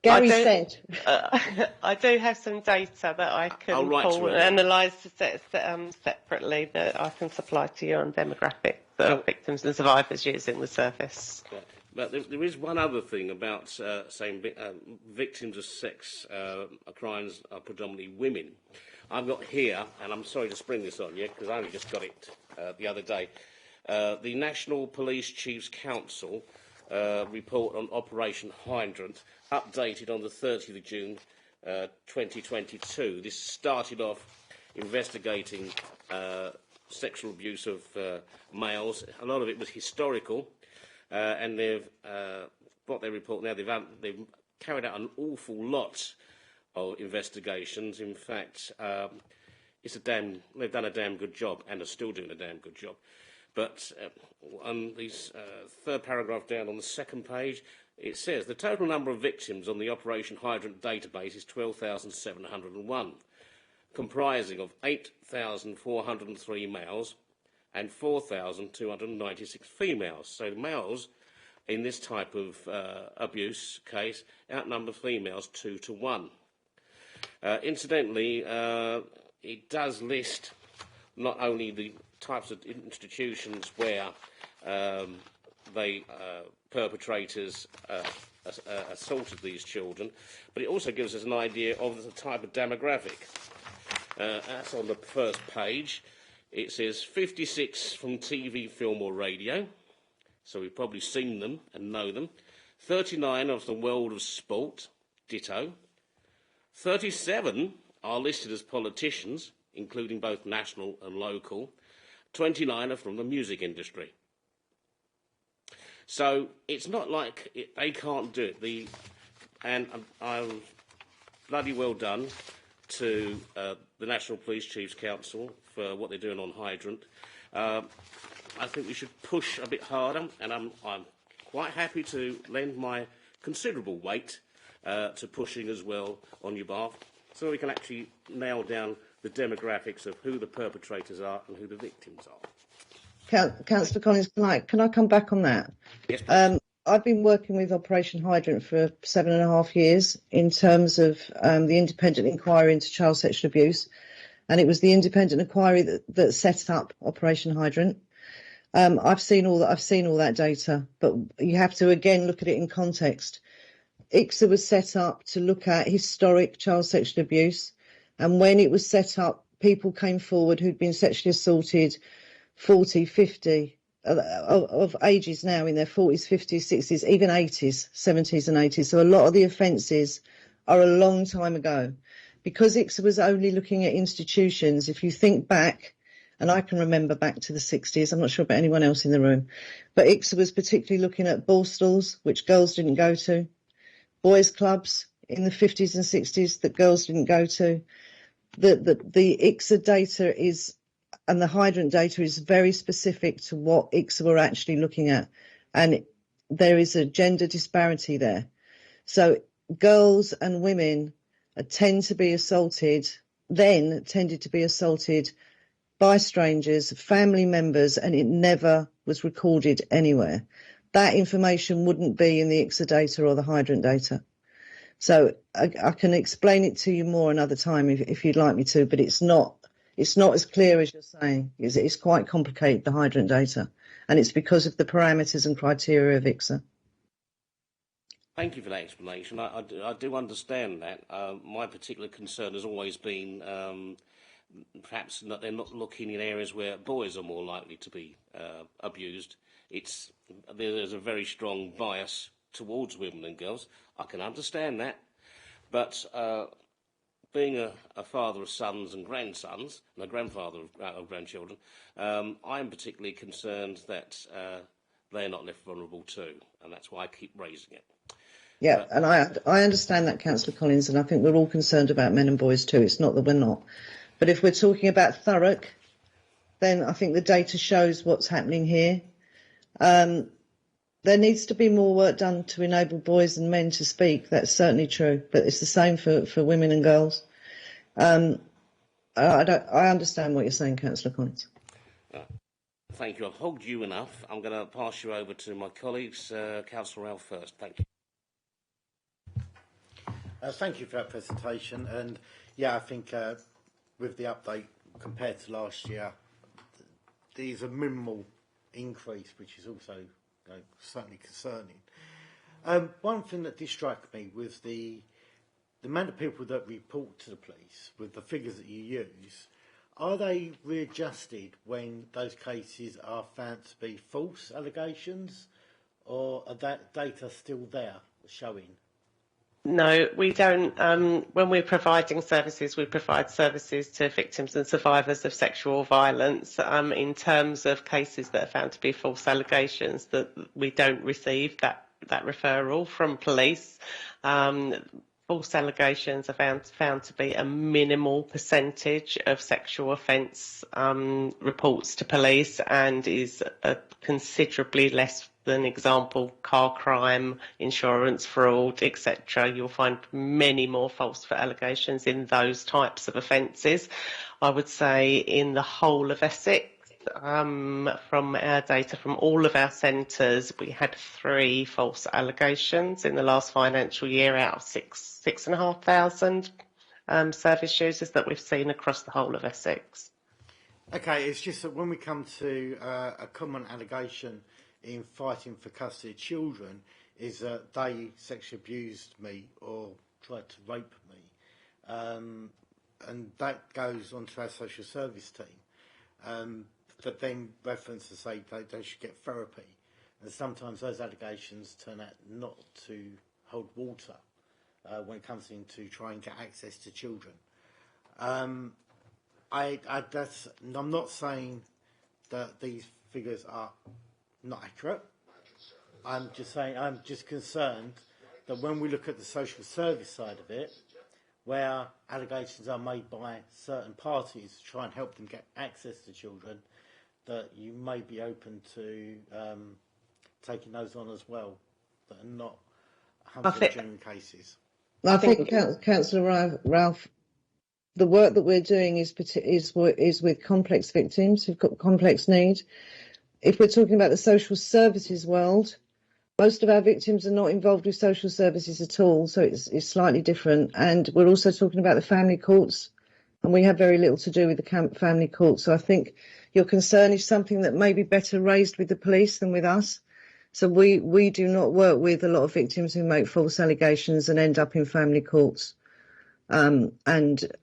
Gary said, I do have some data that I can pull and analyse separately that I can supply to you on demographics of victims and survivors using the service. Yeah. But there is one other thing about saying victims of sex crimes are predominantly women. I've got here, and I'm sorry to spring this on you because I only just got it the other day, the National Police Chiefs Council report on Operation Hydrant, updated on the 30th of June 2022. This started off investigating sexual abuse of males. A lot of it was historical. And they've what they report now. They've carried out an awful lot of investigations. In fact, they've done a damn good job, and are still doing a damn good job. But on this third paragraph down on the second page, it says the total number of victims on the Operation Hydrant database is 12,701, comprising of 8,403 males and 4,296 females. So the males in this type of abuse case outnumber females 2 to 1. Incidentally, it does list not only the types of institutions where perpetrators assaulted these children, but it also gives us an idea of the type of demographic. That's on the first page. It says 56 from TV, film or radio, so we've probably seen them and know them. 39 of the world of sport, ditto. 37 are listed as politicians, including both national and local. 29 are from the music industry. So it's not like they can't do it. And I'm bloody well done to the National Police Chiefs Council for what they're doing on Hydrant. I think we should push a bit harder, and I'm quite happy to lend my considerable weight to pushing as well on your behalf, so we can actually nail down the demographics of who the perpetrators are and who the victims are. Councillor Collins, can I come back on that? Yes, please. I've been working with Operation Hydrant for 7.5 years in terms of the independent inquiry into child sexual abuse, and it was the independent inquiry that set up Operation Hydrant. I've seen all that data, but you have to again look at it in context. ICSA was set up to look at historic child sexual abuse, and when it was set up, people came forward who'd been sexually assaulted 40, 50, of ages now in their 40s, 50s, 60s, even 80s, 70s and 80s. So a lot of the offences are a long time ago. Because ICSA was only looking at institutions, if you think back, and I can remember back to the 60s, I'm not sure about anyone else in the room, but ICSA was particularly looking at ball stalls, which girls didn't go to, boys' clubs in the 50s and 60s that girls didn't go to. The ICSA data is, and the Hydrant data is very specific to what ICSA were actually looking at. And there is a gender disparity there. So girls and women tended to be assaulted by strangers, family members, and it never was recorded anywhere. That information wouldn't be in the ICSA data or the Hydrant data. So I can explain it to you more another time if you'd like me to, but it's not as clear as you're saying. It's quite complicated, the Hydrant data, and it's because of the parameters and criteria of ICSA. Thank you for that explanation. I do understand that. My particular concern has always been perhaps they're not looking in areas where boys are more likely to be abused. There's a very strong bias towards women and girls. I can understand that. But being a father of sons and grandsons, and a grandfather of grandchildren, I'm particularly concerned that they're not left vulnerable too, and that's why I keep raising it. Yeah, and I understand that, Councillor Collins, and I think we're all concerned about men and boys too. It's not that we're not. But if we're talking about Thurrock, then I think the data shows what's happening here. There needs to be more work done to enable boys and men to speak. That's certainly true, but it's the same for women and girls. I understand what you're saying, Councillor Collins. Thank you. I've hogged you enough. I'm going to pass you over to my colleagues. Councillor Ralph first. Thank you. Thank you for that presentation. And yeah, I think with the update compared to last year, there's a minimal increase, which is also certainly concerning. One thing that did strike me was the amount of people that report to the police with the figures that you use. Are they readjusted when those cases are found to be false allegations, or are that data still there showing? No, we don't. When we're providing services, we provide services to victims and survivors of sexual violence. In terms of cases that are found to be false allegations, that we don't receive that referral from police. False allegations are found to be a minimal percentage of sexual offence reports to police, and is considerably less than, example, car crime, insurance fraud, etc. You'll find many more false allegations in those types of offences. I would say in the whole of Essex, from our data from all of our centres, we had 3 false allegations in the last financial year out of 6,500 service users that we've seen across the whole of Essex. Okay, it's just that when we come to a common allegation in fighting for custody of children is that they sexually abused me or tried to rape me, and that goes on to our social service team. That then reference to say they should get therapy, and sometimes those allegations turn out not to hold water when it comes into trying to get access to children. I'm not saying that these figures are not accurate. I'm just saying I'm just concerned that when we look at the social service side of it, where allegations are made by certain parties to try and help them get access to children, that you may be open to taking those on as well, that are not 100 genuine cases. I think, Councillor Ralph, the work that we're doing is with complex victims who've got complex needs. If we're talking about the social services world, most of our victims are not involved with social services at all, so it's slightly different. And we're also talking about the family courts, and we have very little to do with the family courts. So I think your concern is something that may be better raised with the police than with us. So we do not work with a lot of victims who make false allegations and end up in family courts, and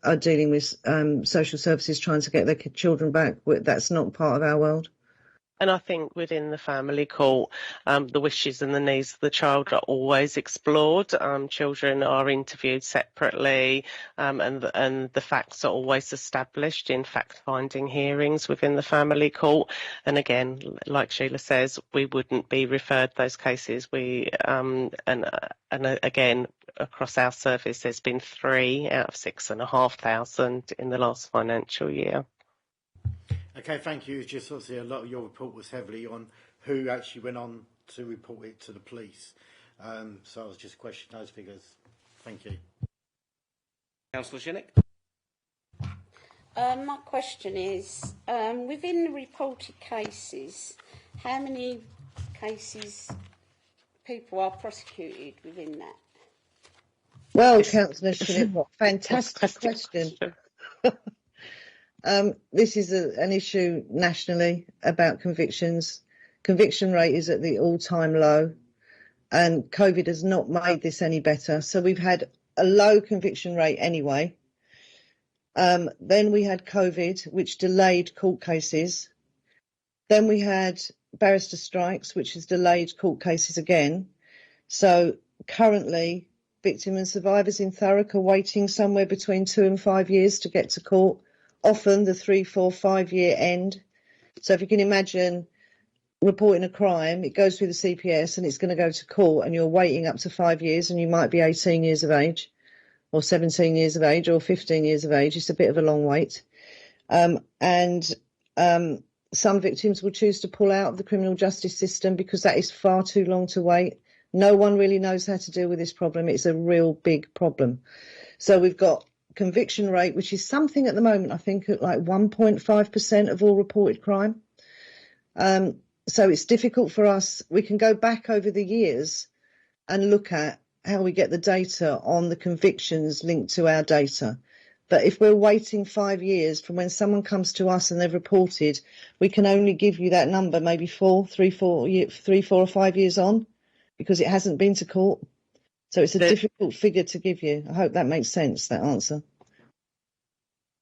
are dealing with social services trying to get their children back. That's not part of our world. And I think within the family court, the wishes and the needs of the child are always explored. Children are interviewed separately, and the facts are always established in fact-finding hearings within the family court. And again, like Sheila says, we wouldn't be referred those cases. And again, across our service, there's been 3 out of 6,500 in the last financial year. Okay, thank you. It's just obviously a lot of your report was heavily on who actually went on to report it to the police. So I was just questioning those figures. Thank you. Councillor Shinnick? My question is, within the reported cases, how many cases people are prosecuted within that? Well, Councillor Shinnick, what fantastic question. This is an issue nationally about convictions. Conviction rate is at the all-time low, and COVID has not made this any better. So we've had a low conviction rate anyway. Then we had COVID, which delayed court cases. Then we had barrister strikes, which has delayed court cases again. So currently, victim and survivors in Thurrock are waiting somewhere between 2 and 5 years to get to court. Often the 3, 4, 5 year end. So if you can imagine reporting a crime, it goes through the CPS and it's going to go to court, and you're waiting up to 5 years, and you might be 18 years of age or 17 years of age or 15 years of age. It's a bit of a long wait. Some victims will choose to pull out of the criminal justice system because that is far too long to wait. No one really knows how to deal with this problem. It's a real big problem. So we've got conviction rate, which is something at the moment, I think, at like 1.5% of all reported crime. So it's difficult for us. We can go back over the years and look at how we get the data on the convictions linked to our data. But if we're waiting 5 years from when someone comes to us and they've reported, we can only give you that number maybe 4 or 5 years on, because it hasn't been to court. So it's a difficult figure to give you. I hope that makes sense, that answer.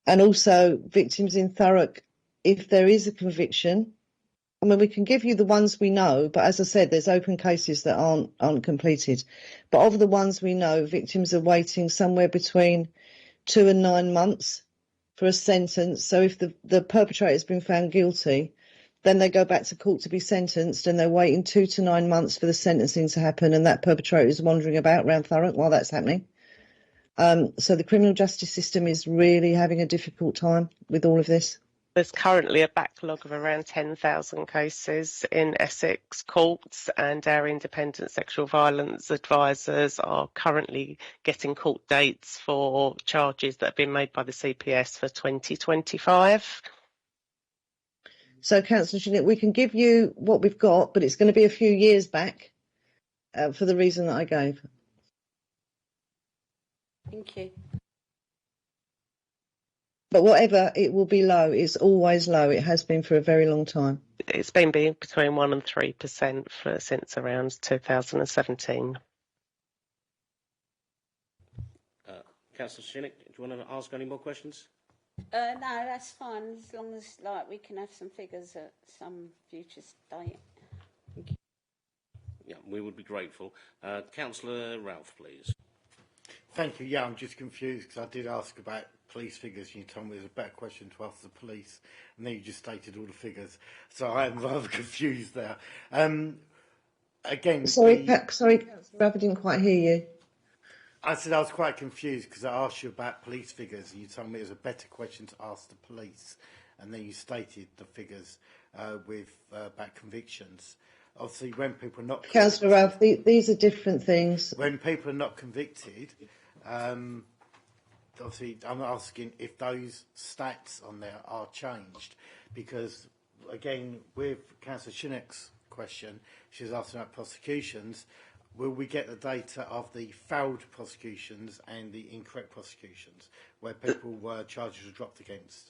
And also victims in Thurrock, if there is a conviction, I mean, we can give you the ones we know, but as I said, there's open cases that aren't completed. But of the ones we know, victims are waiting somewhere between 2 and 9 months for a sentence. So if the perpetrator has been found guilty, then they go back to court to be sentenced, and they're waiting 2 to 9 months for the sentencing to happen, and that perpetrator is wandering about around Thurrock while that's happening. So the criminal justice system is really having a difficult time with all of this. There's currently a backlog of around 10,000 cases in Essex courts, and our independent sexual violence advisors are currently getting court dates for charges that have been made by the CPS for 2025. So, Councillor Jeanette, we can give you what we've got, but it's going to be a few years back for the reason that I gave. Thank you. But whatever, it will be low. It's always low. It has been for a very long time. It's been between 1% and 3% since around 2017. Councillor Shinnick, do you want to ask any more questions? No, that's fine, as long as we can have some figures at some future date. Thank you. Yeah, we would be grateful. Councillor Ralph, please. Thank you. Yeah, I'm just confused because I did ask about police figures and you told me there's a better question to ask the police, and then you just stated all the figures. So I am rather confused there. Again, sorry, Councillor Ralph, I didn't quite hear you. I said I was quite confused because I asked you about police figures and you told me it was a better question to ask the police, and then you stated the figures about convictions. Obviously, when people are not convicted, Councillor Ralph, these are different things. When people are not convicted, obviously, I'm asking if those stats on there are changed, because again, with Councillor Shinnick's question, she's asking about prosecutions. Will we get the data of the failed prosecutions and the incorrect prosecutions, where people were charges were dropped against?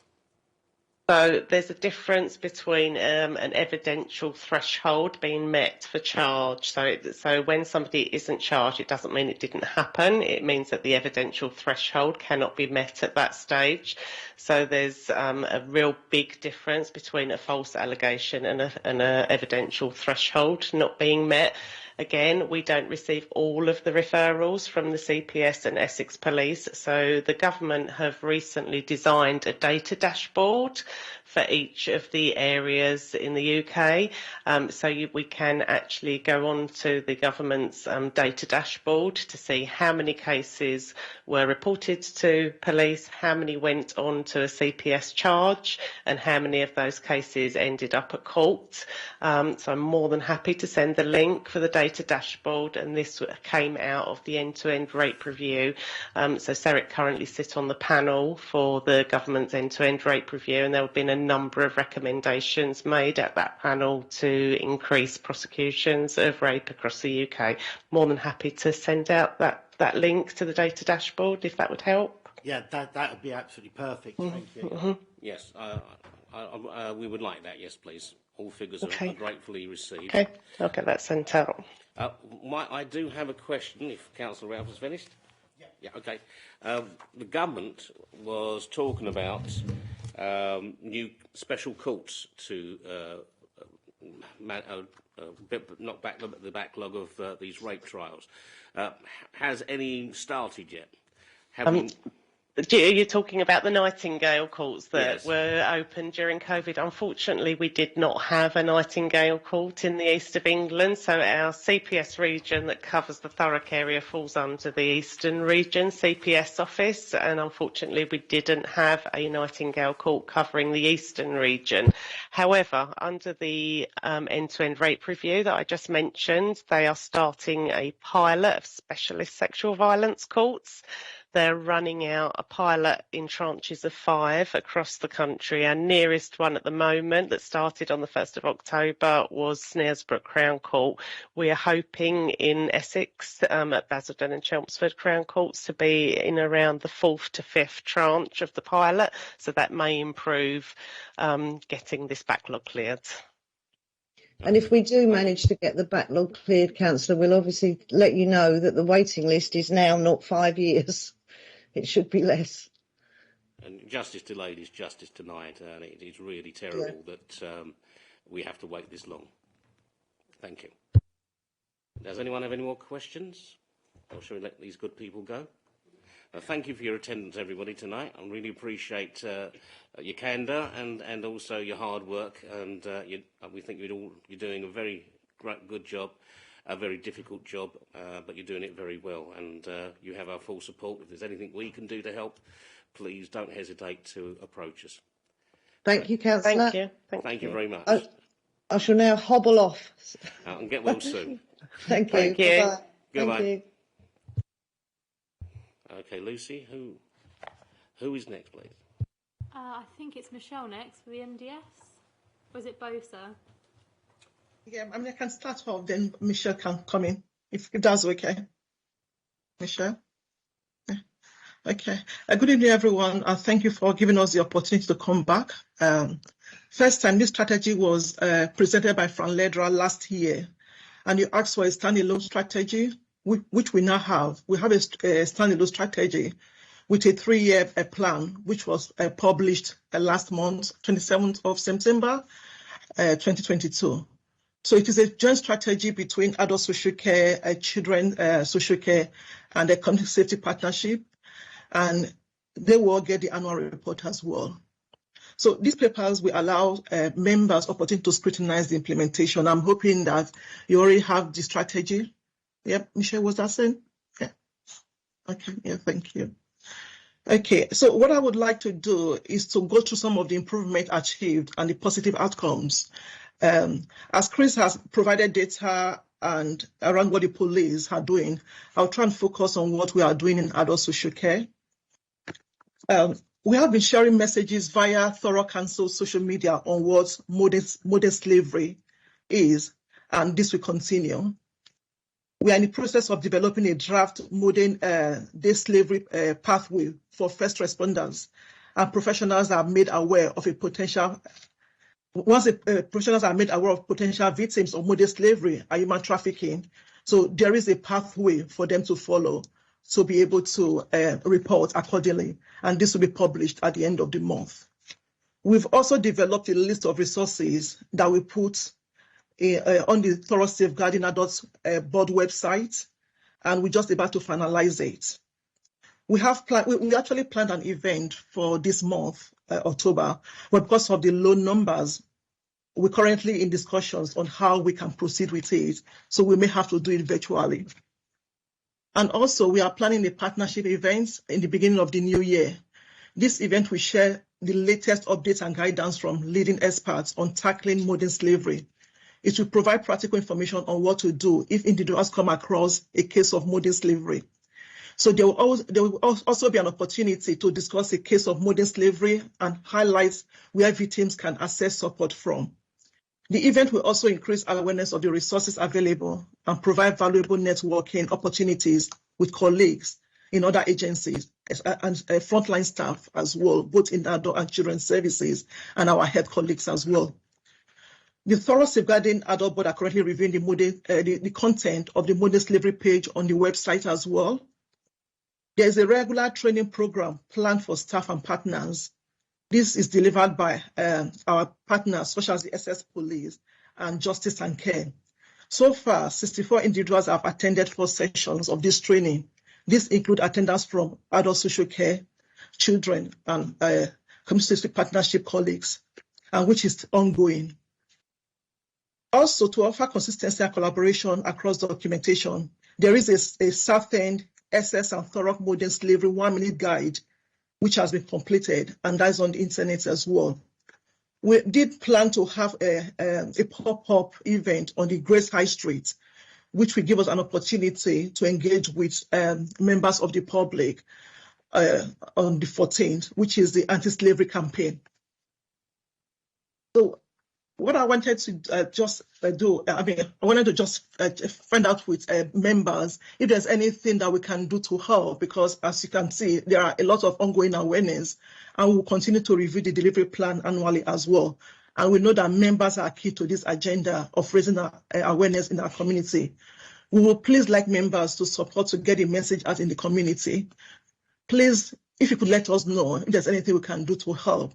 So there's a difference between an evidential threshold being met for charge. So when somebody isn't charged, it doesn't mean it didn't happen. It means that the evidential threshold cannot be met at that stage. So there's a real big difference between a false allegation and an evidential threshold not being met. Again, we don't receive all of the referrals from the CPS and Essex Police, so the government have recently designed a data dashboard for each of the areas in the UK. We can actually go on to the government's data dashboard to see how many cases were reported to police, how many went on to a CPS charge, and how many of those cases ended up at court. So I'm more than happy to send the link for the data dashboard, and this came out of the end-to-end rape review. So Thurrock currently sit on the panel for the government's end-to-end rape review, and there have been a number of recommendations made at that panel to increase prosecutions of rape across the UK. More than happy to send out that link to the data dashboard if that would help. Yeah, that would be absolutely perfect. Thank you. Mm-hmm. Yes, we would like that. Yes, please. All figures are gratefully received. Okay, I'll get that sent out. I do have a question, if Councillor Ralph has finished. Yeah, okay. The government was talking about new special courts to knock back the backlog of these rape trials. Has any started yet? You're talking about the Nightingale courts that Yes. were open during COVID. Unfortunately, we did not have a Nightingale court in the east of England, so our CPS region that covers the Thurrock area falls under the Eastern Region CPS office, and unfortunately we didn't have a Nightingale court covering the Eastern Region. However, under the end-to-end rape review that I just mentioned, they are starting a pilot of specialist sexual violence courts. They're running out a pilot in tranches of 5 across the country. Our nearest one at the moment that started on the 1st of October was Snaresbrook Crown Court. We are hoping in Essex at Basildon and Chelmsford Crown Courts to be in around the 4th to 5th tranche of the pilot, so that may improve getting this backlog cleared. And if we do manage to get the backlog cleared, Councillor, we'll obviously let you know that the waiting list is now not 5 years. It should be less. And justice delayed is justice denied, and it is really terrible that we have to wait this long. Thank you. Does anyone have any more questions? Or shall we let these good people go? Thank you for your attendance, everybody, tonight. I really appreciate your candour and also your hard work. And we think you're doing a very good job, a very difficult job, but you're doing it very well. And you have our full support. If there's anything we can do to help, please don't hesitate to approach us. Thank you, Councillor. Thank you. Thank you very much. I shall now hobble off. And get well soon. Thank you. Thank you. Bye-bye. Goodbye. Thank you. Okay, Lucy, who is next, please? I think it's Michelle next for the MDS. Or is it Bosa? Yeah, I mean, I can start off, then Michelle can come in, if that's okay. Michelle? Yeah. Okay. Good evening, everyone. Thank you for giving us the opportunity to come back. First time, this strategy was presented by Fran Ledra last year, and you asked for a standalone strategy, which we now have. We have a standalone strategy with a 3-year plan, which was published last month, 27th of September, 2022. So it is a joint strategy between adult social care, children social care, and a community safety partnership, and they will get the annual report as well. So these papers will allow members opportunity to scrutinize the implementation. I'm hoping that you already have the strategy. Yep, Michelle, was that saying? Yeah. Okay, yeah, thank you. Okay, so what I would like to do is to go through some of the improvement achieved and the positive outcomes. As Chris has provided data and around what the police are doing, I'll try and focus on what we are doing in adult social care. We have been sharing messages via Thurrock Council social media on what modern slavery is, and this will continue. We are in the process of developing a draft modern day slavery pathway for first responders, and professionals are made aware of a potential. Once the professionals are made aware of potential victims of modern slavery and human trafficking, so there is a pathway for them to follow to be able to report accordingly, and this will be published at the end of the month. We've also developed a list of resources that we put on the Thurrock Safeguarding Adults board website, and we're just about to finalize it. We actually planned an event for this month, October, but because of the low numbers, we're currently in discussions on how we can proceed with it, so we may have to do it virtually. And also, we are planning a partnership event in the beginning of the new year. This event will share the latest updates and guidance from leading experts on tackling modern slavery. It will provide practical information on what to do if individuals come across a case of modern slavery. So there will also be an opportunity to discuss a case of modern slavery and highlight where victims can access support from. The event will also increase awareness of the resources available and provide valuable networking opportunities with colleagues in other agencies and frontline staff as well, both in adult and children's services, and our head colleagues as well. The Thurrock Safeguarding Adult Board are currently reviewing the content of the modern slavery page on the website as well. There is a regular training program planned for staff and partners. This is delivered by our partners, such as the SS Police and Justice and Care. So far, 64 individuals have attended 4 sessions of this training. These include attendants from adult social care, children and community partnership colleagues, and which is ongoing. Also, to offer consistency and collaboration across documentation, there is a Southend SS and Thurrock modern slavery 1-minute guide, which has been completed, and that's on the internet as well. We did plan to have a pop-up event on the Grace High Street, which will give us an opportunity to engage with members of the public on the 14th, which is the anti-slavery campaign. So what I wanted to I wanted to just find out with members if there's anything that we can do to help, because as you can see, there are a lot of ongoing awareness, and we'll continue to review the delivery plan annually as well. And we know that members are key to this agenda of raising awareness in our community. We will please like members to support to get the message out in the community. Please, if you could let us know if there's anything we can do to help.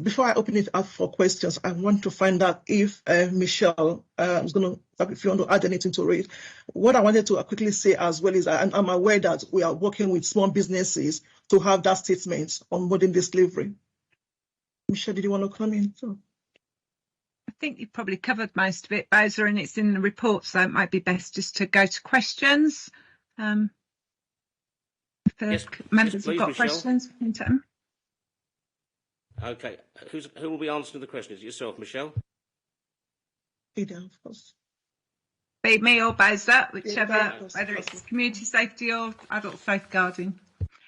Before I open it up for questions, I want to find out if Michelle, if you want to add anything to it. What I wanted to quickly say as well is I'm aware that we are working with small businesses to have that statement on modern day slavery. Michelle, did you want to come in? So. I think you've probably covered most of it, Bowser, and it's in the report, so it might be best just to go to questions. If yes, members please, have got Michelle. questions. Okay, who will be answering the questions? Yourself, Michelle? Either of us. Be me or Bowser, whichever, Yeah, whether it's community safety or adult safeguarding.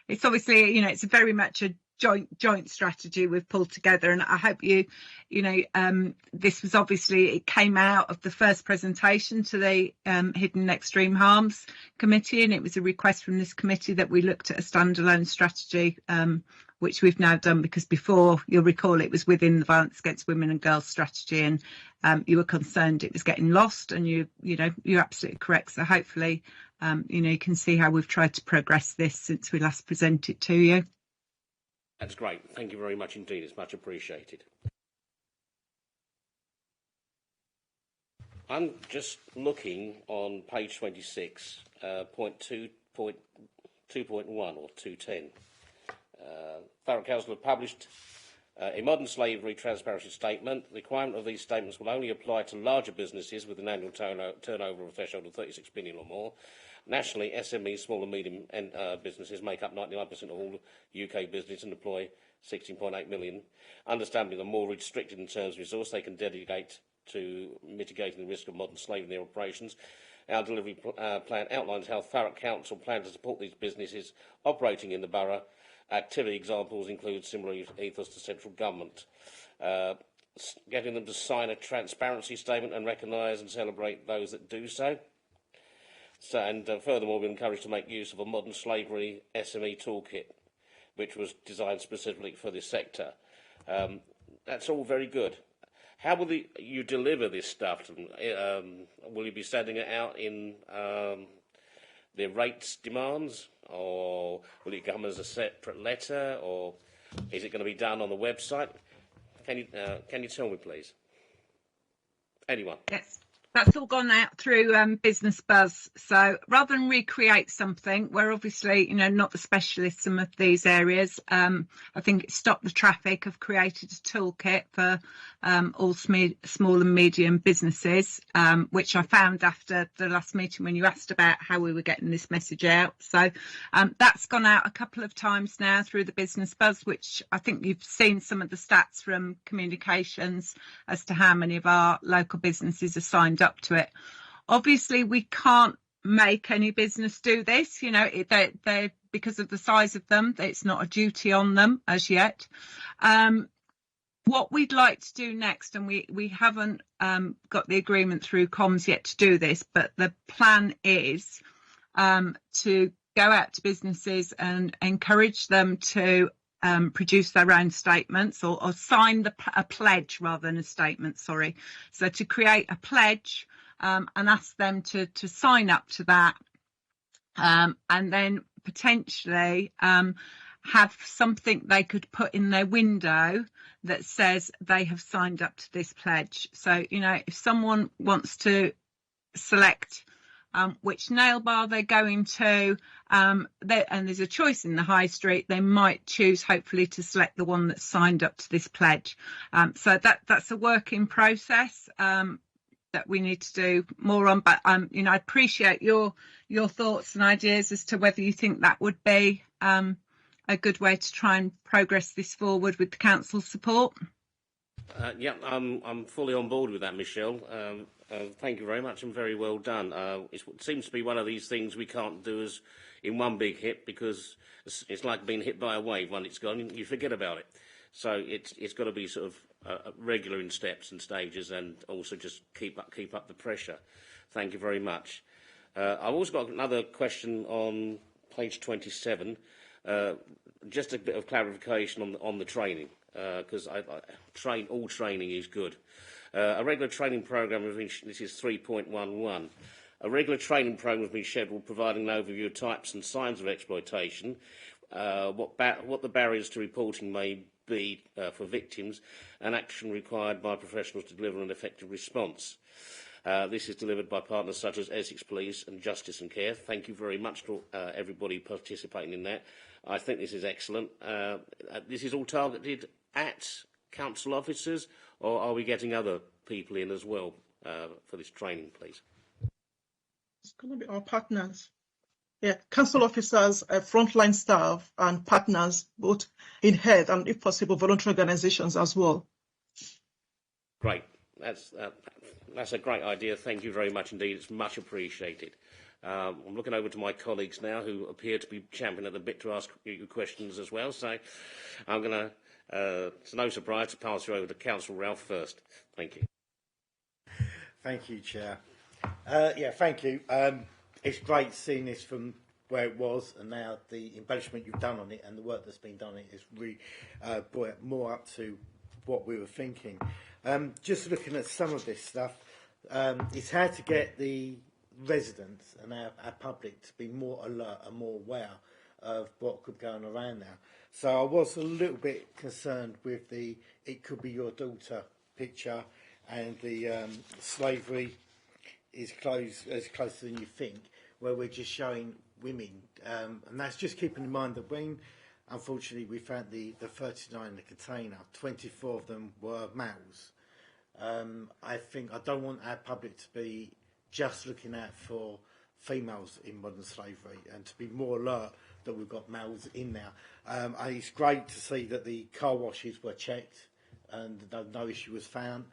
It's obviously, you know, it's very much a joint strategy we've pulled together, and I hope this was obviously, it came out of the first presentation to the Hidden and Extreme Harms Committee, and it was a request from this committee that we looked at a standalone strategy, which we've now done, because before, you'll recall, it was within the Violence Against Women and Girls strategy, and you were concerned it was getting lost, and you're absolutely correct. So hopefully you can see how we've tried to progress this since we last presented it to you. That's great. Thank you very much indeed. It's much appreciated. I'm just looking on page 26, point 2.1 or 210. Thurrock Council have published a modern slavery transparency statement. The requirement of these statements will only apply to larger businesses with an annual turnover of a threshold of 36 billion or more. Nationally, SMEs, small and medium businesses, make up 99% of all UK business and employ 16.8 million. Understandably, the more restricted in terms of resource they can dedicate to mitigating the risk of modern slavery in their operations. Our delivery plan outlines how Thurrock Council plan to support these businesses operating in the borough. Activity examples include similar ethos to central government. Getting them to sign a transparency statement and recognise and celebrate those that do so. Furthermore, we're encouraged to make use of a modern slavery SME toolkit, which was designed specifically for this sector. That's all very good. How will you deliver this stuff? Will you be sending it out in the rates demands, or will it come as a separate letter, or is it going to be done on the website? Can you tell me, please? Anyone? Yes. That's all gone out through Business Buzz. So rather than recreate something, we're obviously, not the specialists in some of these areas. I think it Stop the Traffic have created a toolkit for all small and medium businesses, which I found after the last meeting when you asked about how we were getting this message out. So that's gone out a couple of times now through the Business Buzz, which I think you've seen some of the stats from communications as to how many of our local businesses are signed up to it. Obviously, we can't make any business do this, they because of the size of them, it's not a duty on them as yet. What we'd like to do next, and we haven't got the agreement through comms yet to do this, but the plan is to go out to businesses and encourage them to produce their own statements or sign a pledge rather than a statement, sorry. So to create a pledge and ask them to sign up to that, and then potentially have something they could put in their window that says they have signed up to this pledge. So, if someone wants to select which nail bar they're going to, and there's a choice in the high street. They might choose, hopefully, to select the one that's signed up to this pledge. So that's a work in process that we need to do more on. But you know, I appreciate your thoughts and ideas as to whether you think that would be a good way to try and progress this forward with the council's support. Yeah, I'm fully on board with that, Michelle. Thank you very much and very well done. It seems to be one of these things we can't do as in one big hit, because it's like being hit by a wave. When it's gone, you forget about it. So it's got to be sort of regular in steps and stages, and also just keep up the pressure. Thank you very much. I've also got another question on page 27. Just a bit of clarification on the training, because all training is good. A regular training programme, this is 3.11. A regular training programme has been scheduled providing an overview of types and signs of exploitation, what the barriers to reporting may be for victims, and action required by professionals to deliver an effective response. This is delivered by partners such as Essex Police and Justice and Care. Thank you very much to everybody participating in that. I think this is excellent. This is all targeted at council officers, or are we getting other people in as well for this training, please? It's going to be our partners. Yeah, council officers, frontline staff and partners, both in head and, if possible, voluntary organisations as well. Great. That's a great idea. Thank you very much indeed. It's much appreciated. I'm looking over to my colleagues now, who appear to be champing at the bit to ask you questions as well. So I'm going to, it's no surprise, to pass you over to Councillor Ralph first. Thank you. Thank you, Chair. Yeah, thank you. It's great seeing this from where it was, and now the embellishment you've done on it and the work that's been done on it has really brought it more up to what we were thinking. Just looking at some of this stuff, it's how to get the residents and our public to be more alert and more aware of what could go on around now. So I was a little bit concerned with the "it could be your daughter" picture, and the slavery is closer than you think, where we're just showing women, and that's just keeping in mind that when, unfortunately, we found the 39 in the container, 24 of them were males. I don't want our public to be just looking out for females in modern slavery, and to be more alert that we've got males in there. It's great to see that the car washes were checked and no issue was found.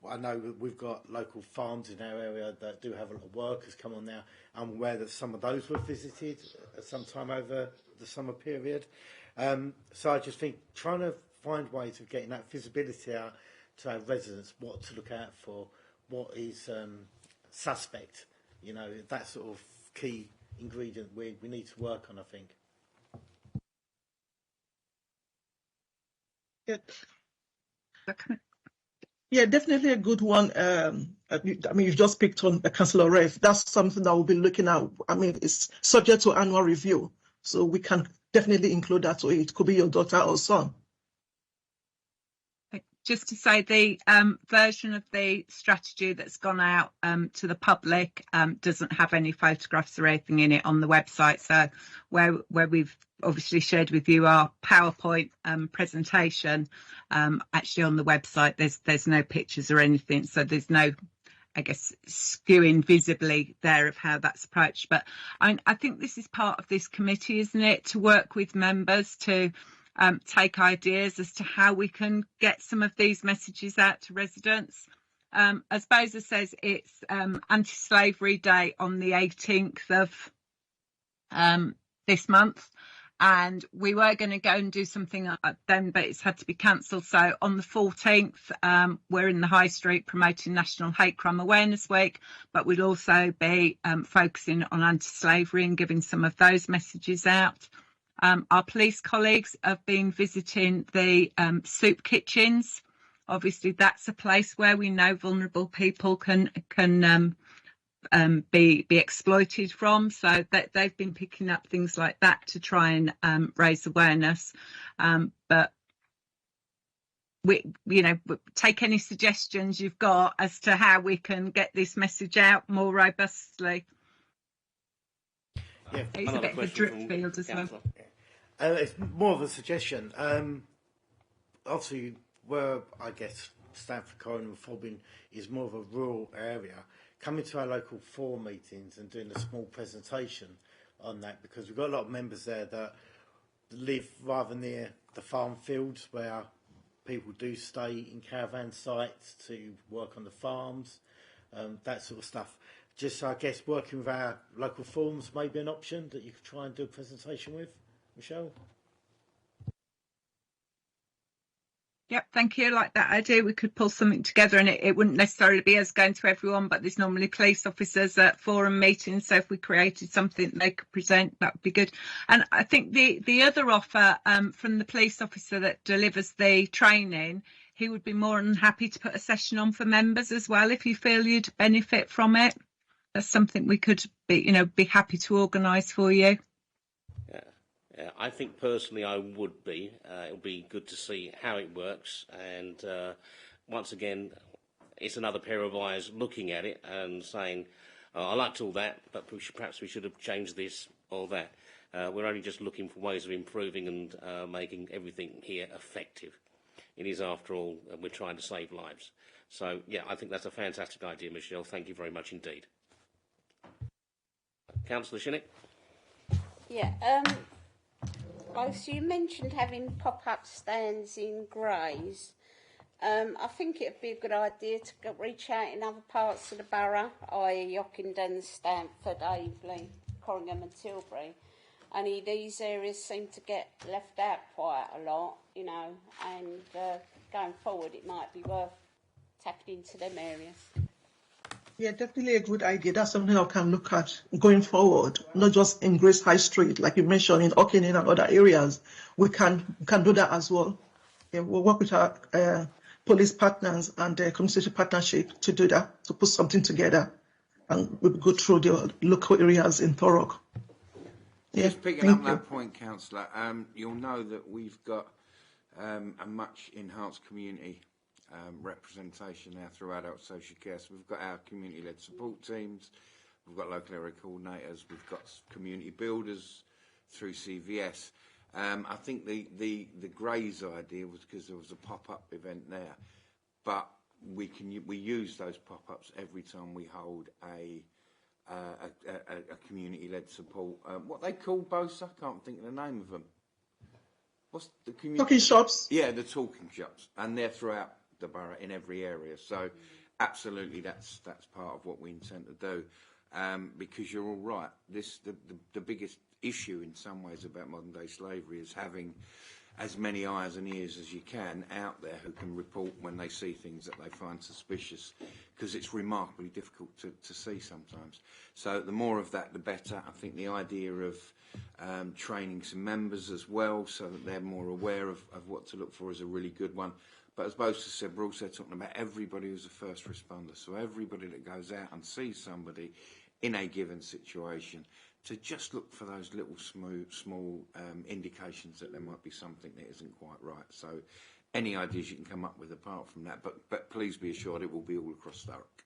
I know that we've got local farms in our area that do have a lot of workers come on now. I'm aware that some of those were visited sometime over the summer period. So I just think trying to find ways of getting that visibility out to our residents, what to look out for, what is suspect, you know, that sort of key ingredient we need to work on, I think. Yeah, definitely a good one. I mean, you've just picked on Councillor Rev. That's something that we'll be looking at. I mean, it's subject to annual review, so we can definitely include that. So it could be your daughter or son. Just to say, the version of the strategy that's gone out to the public doesn't have any photographs or anything in it on the website. So where we've obviously shared with you our PowerPoint presentation, actually on the website there's no pictures or anything. So there's no, I guess, skewing visibly there of how that's approached. But I think this is part of this committee, isn't it, to work with members to take ideas as to how we can get some of these messages out to residents. As Boza says, it's Anti-Slavery Day on the 18th of this month, and we were going to go and do something then, but it's had to be cancelled. So on the 14th, we're in the High Street promoting National Hate Crime Awareness Week, but we'll also be focusing on anti-slavery and giving some of those messages out. Our police colleagues have been visiting the soup kitchens. Obviously, that's a place where we know vulnerable people can be exploited from. So they've been picking up things like that to try and raise awareness. But take any suggestions you've got as to how we can get this message out more robustly. Yeah. It's a bit of a drip field as well. It's more of a suggestion. Obviously, where I guess Stamford, Cornwall and Fobbing is more of a rural area, coming to our local forum meetings and doing a small presentation on that, because we've got a lot of members there that live rather near the farm fields where people do stay in caravan sites to work on the farms, that sort of stuff. Just, I guess, working with our local forums may be an option that you could try and do a presentation with. Michelle? Yep, thank you. I like that idea. We could pull something together, and it wouldn't necessarily be us going to everyone, but there's normally police officers at forum meetings. So if we created something they could present, that would be good. And I think the other offer from the police officer that delivers the training, he would be more than happy to put a session on for members as well if you feel you'd benefit from it. That's something we could be happy to organise for you. I think personally I would be. It would be good to see how it works, and once again, it's another pair of eyes looking at it and saying, I liked all that, but perhaps we should have changed this or that. We're only just looking for ways of improving and making everything here effective. It is, after all, we're trying to save lives. So, yeah, I think that's a fantastic idea, Michelle. Thank you very much indeed. Councillor Shinnick? Yeah, so you mentioned having pop-up stands in Grays. I think it'd be a good idea to reach out in other parts of the borough, i.e. Yockington, Stamford, Aveley, Corringham and Tilbury. Only these areas seem to get left out quite a lot, and going forward it might be worth tapping into them areas. Yeah, definitely a good idea. That's something I can look at going forward, not just in Grace High Street, like you mentioned, in Ockenden and other areas. We can do that as well. Yeah, we'll work with our police partners and the community partnership to do that, to put something together, and we'll go through the local areas in Thurrock. Yeah, just picking up that point, Councillor, you'll know that we've got a much enhanced community representation now through adult social care. So we've got our community-led support teams, we've got local area coordinators, we've got community builders through CVS. I think the Grays idea was because there was a pop-up event there, but we use those pop-ups every time we hold a community-led support. What they call both, I can't think of the name of them. What's the community? Talking shops. Yeah, the talking shops, and they're throughout the borough in every area. So absolutely, that's part of what we intend to do. Because you're all right. The biggest issue in some ways about modern day slavery is having as many eyes and ears as you can out there who can report when they see things that they find suspicious, because it's remarkably difficult to see sometimes. So the more of that, the better. I think the idea of training some members as well so that they're more aware of what to look for is a really good one. But as Bosa said, we're also talking about everybody who's a first responder. So everybody that goes out and sees somebody in a given situation, to just look for those little small indications that there might be something that isn't quite right. So any ideas you can come up with apart from that, but please be assured it will be all across Thurrock.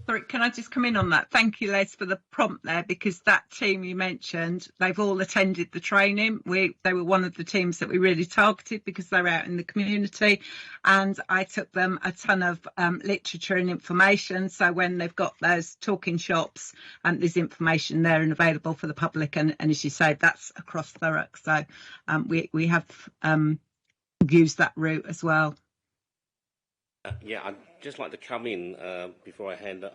Sorry, can I just come in on that? Thank you, Les, for the prompt there, because that team you mentioned, they've all attended the training. They were one of the teams that we really targeted because they're out in the community, and I took them a ton of literature and information. So when they've got those talking shops, there's information there and available for the public. And as you say, that's across Thurrock. So we have used that route as well. Yeah, I'd just like to come in before I hand it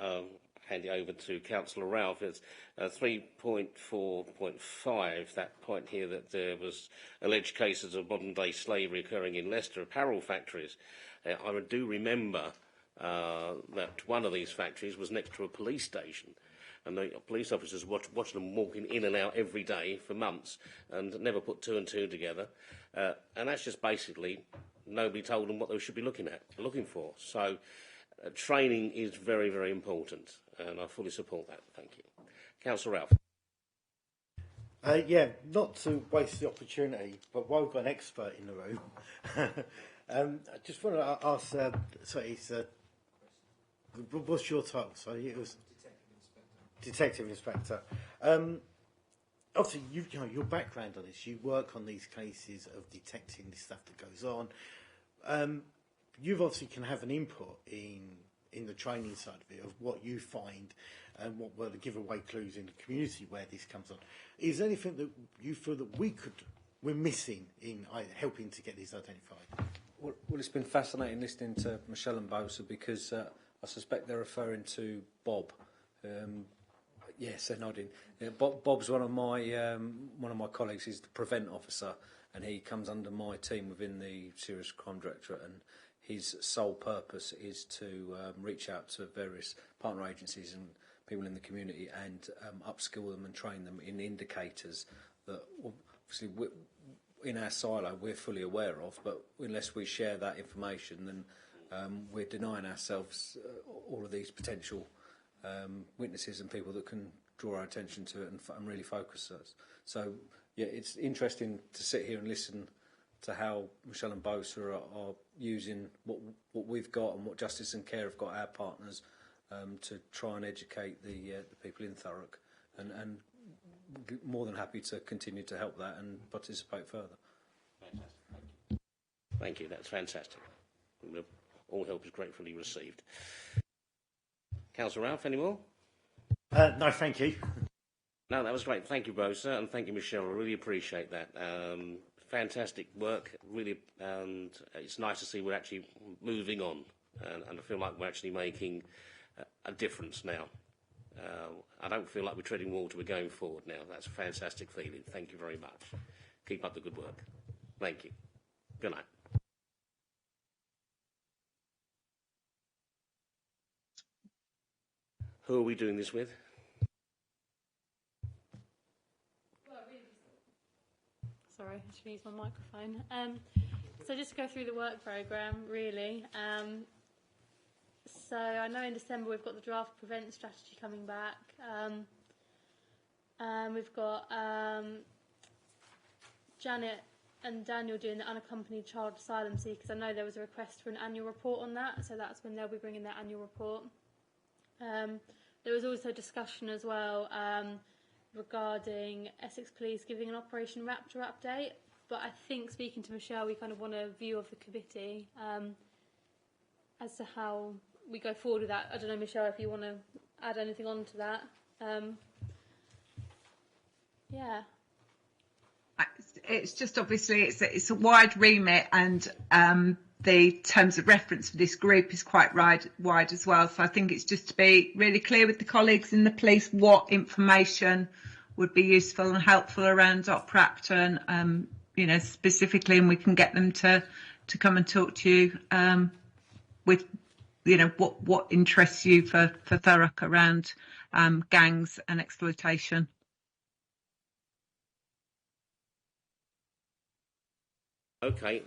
over to Councillor Ralph. It's 3.4.5, that point here that there was alleged cases of modern-day slavery occurring in Leicester apparel factories. I do remember that one of these factories was next to a police station, and the police officers watched them walking in and out every day for months and never put two and two together. And that's just basically nobody told them what they should be looking for. So training is very, very important, and I fully support that. Thank you. Councillor Ralph. Yeah, not to waste the opportunity, but while we've got an expert in the room, I just want to ask, what's your title? Sorry, it was Detective Inspector. Obviously, you know your background on this. You work on these cases of detecting the stuff that goes on. You obviously can have an input in the training side of it, of what you find and what were the giveaway clues in the community where this comes on. Is there anything that you feel that we're missing in helping to get this identified? Well, it's been fascinating listening to Michelle and Bosa because I suspect they're referring to Bob. Yes, they're nodding. Yeah, Bob's one of my colleagues. He's the prevent officer, and he comes under my team within the Serious Crime Directorate. And his sole purpose is to reach out to various partner agencies and people in the community and upskill them and train them in indicators that obviously in our silo we're fully aware of, but unless we share that information, then we're denying ourselves all of these potential witnesses and people that can draw our attention to it and really focus us. So, yeah, it's interesting to sit here and listen to how Michelle and Bosa are using what we've got and what Justice and Care have got, our partners, to try and educate the people in Thurrock, and more than happy to continue to help that and participate further. Fantastic. Thank you. That's fantastic. All help is gratefully received. Councillor Ralph, any more? No, thank you. No, that was great. Thank you, Bosa, and thank you, Michelle. I really appreciate that. Fantastic work, really, and it's nice to see we're actually moving on, and I feel like we're actually making a difference now. I don't feel like we're treading water, we're going forward now. That's a fantastic feeling. Thank you very much. Keep up the good work. Thank you. Good night. Who are we doing this with? Sorry, I should use my microphone. So just to go through the work programme, really. So I know in December we've got the draft prevent strategy coming back. We've got Janet and Daniel doing the unaccompanied child asylum seekers. I know there was a request for an annual report on that, so that's when they'll be bringing their annual report. There was also discussion as well regarding Essex Police giving an Operation Raptor update, but I think, speaking to Michelle, we kind of want a view of the committee as to how we go forward with that. I don't know, Michelle, if you want to add anything on to that. Yeah. It's just obviously it's a wide remit, and the terms of reference for this group is quite wide as well. So I think it's just to be really clear with the colleagues in the police what information would be useful and helpful around OpRaptor, and you know, specifically, and we can get them to come and talk to you with, you know, what interests you for Thurrock around gangs and exploitation. Okay,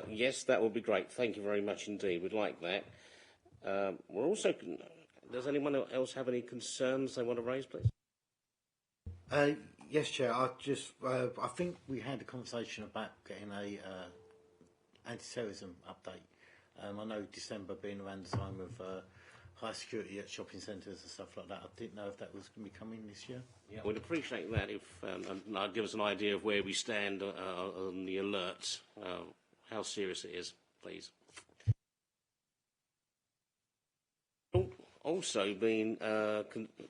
yes, that would be great. Thank you very much indeed. We'd like that. We're also. Does anyone else have any concerns they want to raise, please? Yes, Chair. I think we had a conversation about getting a anti-terrorism update. I know December being around the time of high security at shopping centres and stuff like that. I didn't know if that was going to be coming this year. Yeah, we'd appreciate that if and give us an idea of where we stand on the alerts, how serious it is, please. Also been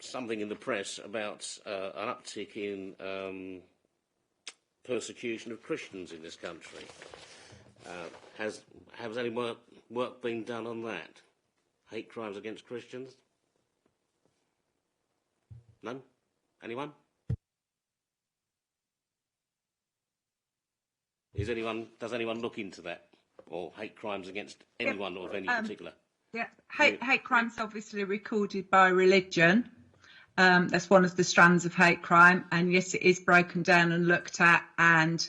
something in the press about an uptick in persecution of Christians in this country. Has any work been done on that? Hate crimes against Christians? None? Anyone? Does anyone look into that? Or hate crimes against anyone or of any particular? Yeah, hate crimes obviously recorded by religion. That's one of the strands of hate crime, and yes, it is broken down and looked at and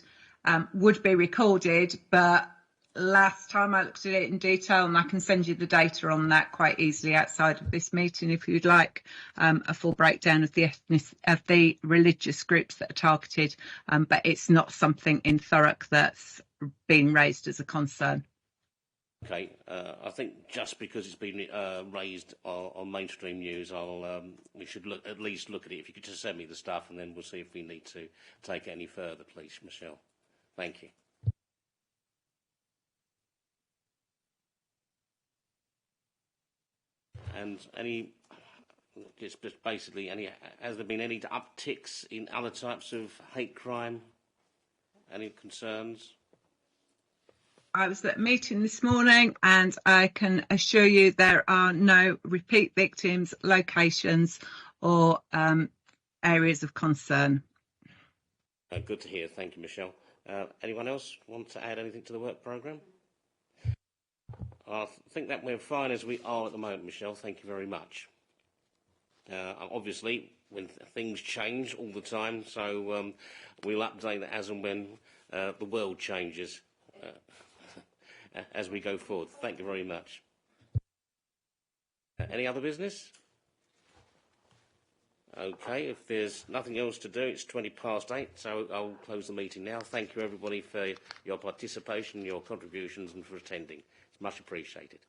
would be recorded, but last time I looked at it in detail, and I can send you the data on that quite easily outside of this meeting if you'd like a full breakdown of the religious groups that are targeted, but it's not something in Thurrock that's been raised as a concern. Okay, I think just because it's been raised on mainstream news, we should at least look at it. If you could just send me the stuff, and then we'll see if we need to take it any further, please, Michelle. Thank you. And has there been any upticks in other types of hate crime? Any concerns? I was at a meeting this morning, and I can assure you there are no repeat victims, locations or areas of concern. Good to hear. Thank you, Michelle. Anyone else want to add anything to the work programme? I think that we're fine as we are at the moment, Michelle. Thank you very much. Obviously, when things change all the time, so we'll update that as and when the world changes as we go forward. Thank you very much. Any other business? Okay, if there's nothing else to do, it's 8:20, so I'll close the meeting now. Thank you, everybody, for your participation, your contributions, and for attending. It's much appreciated.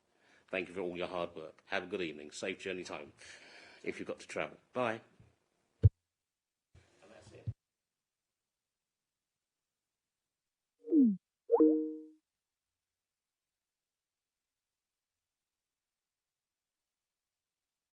Thank you for all your hard work. Have a good evening. Safe journey home if you've got to travel. Bye.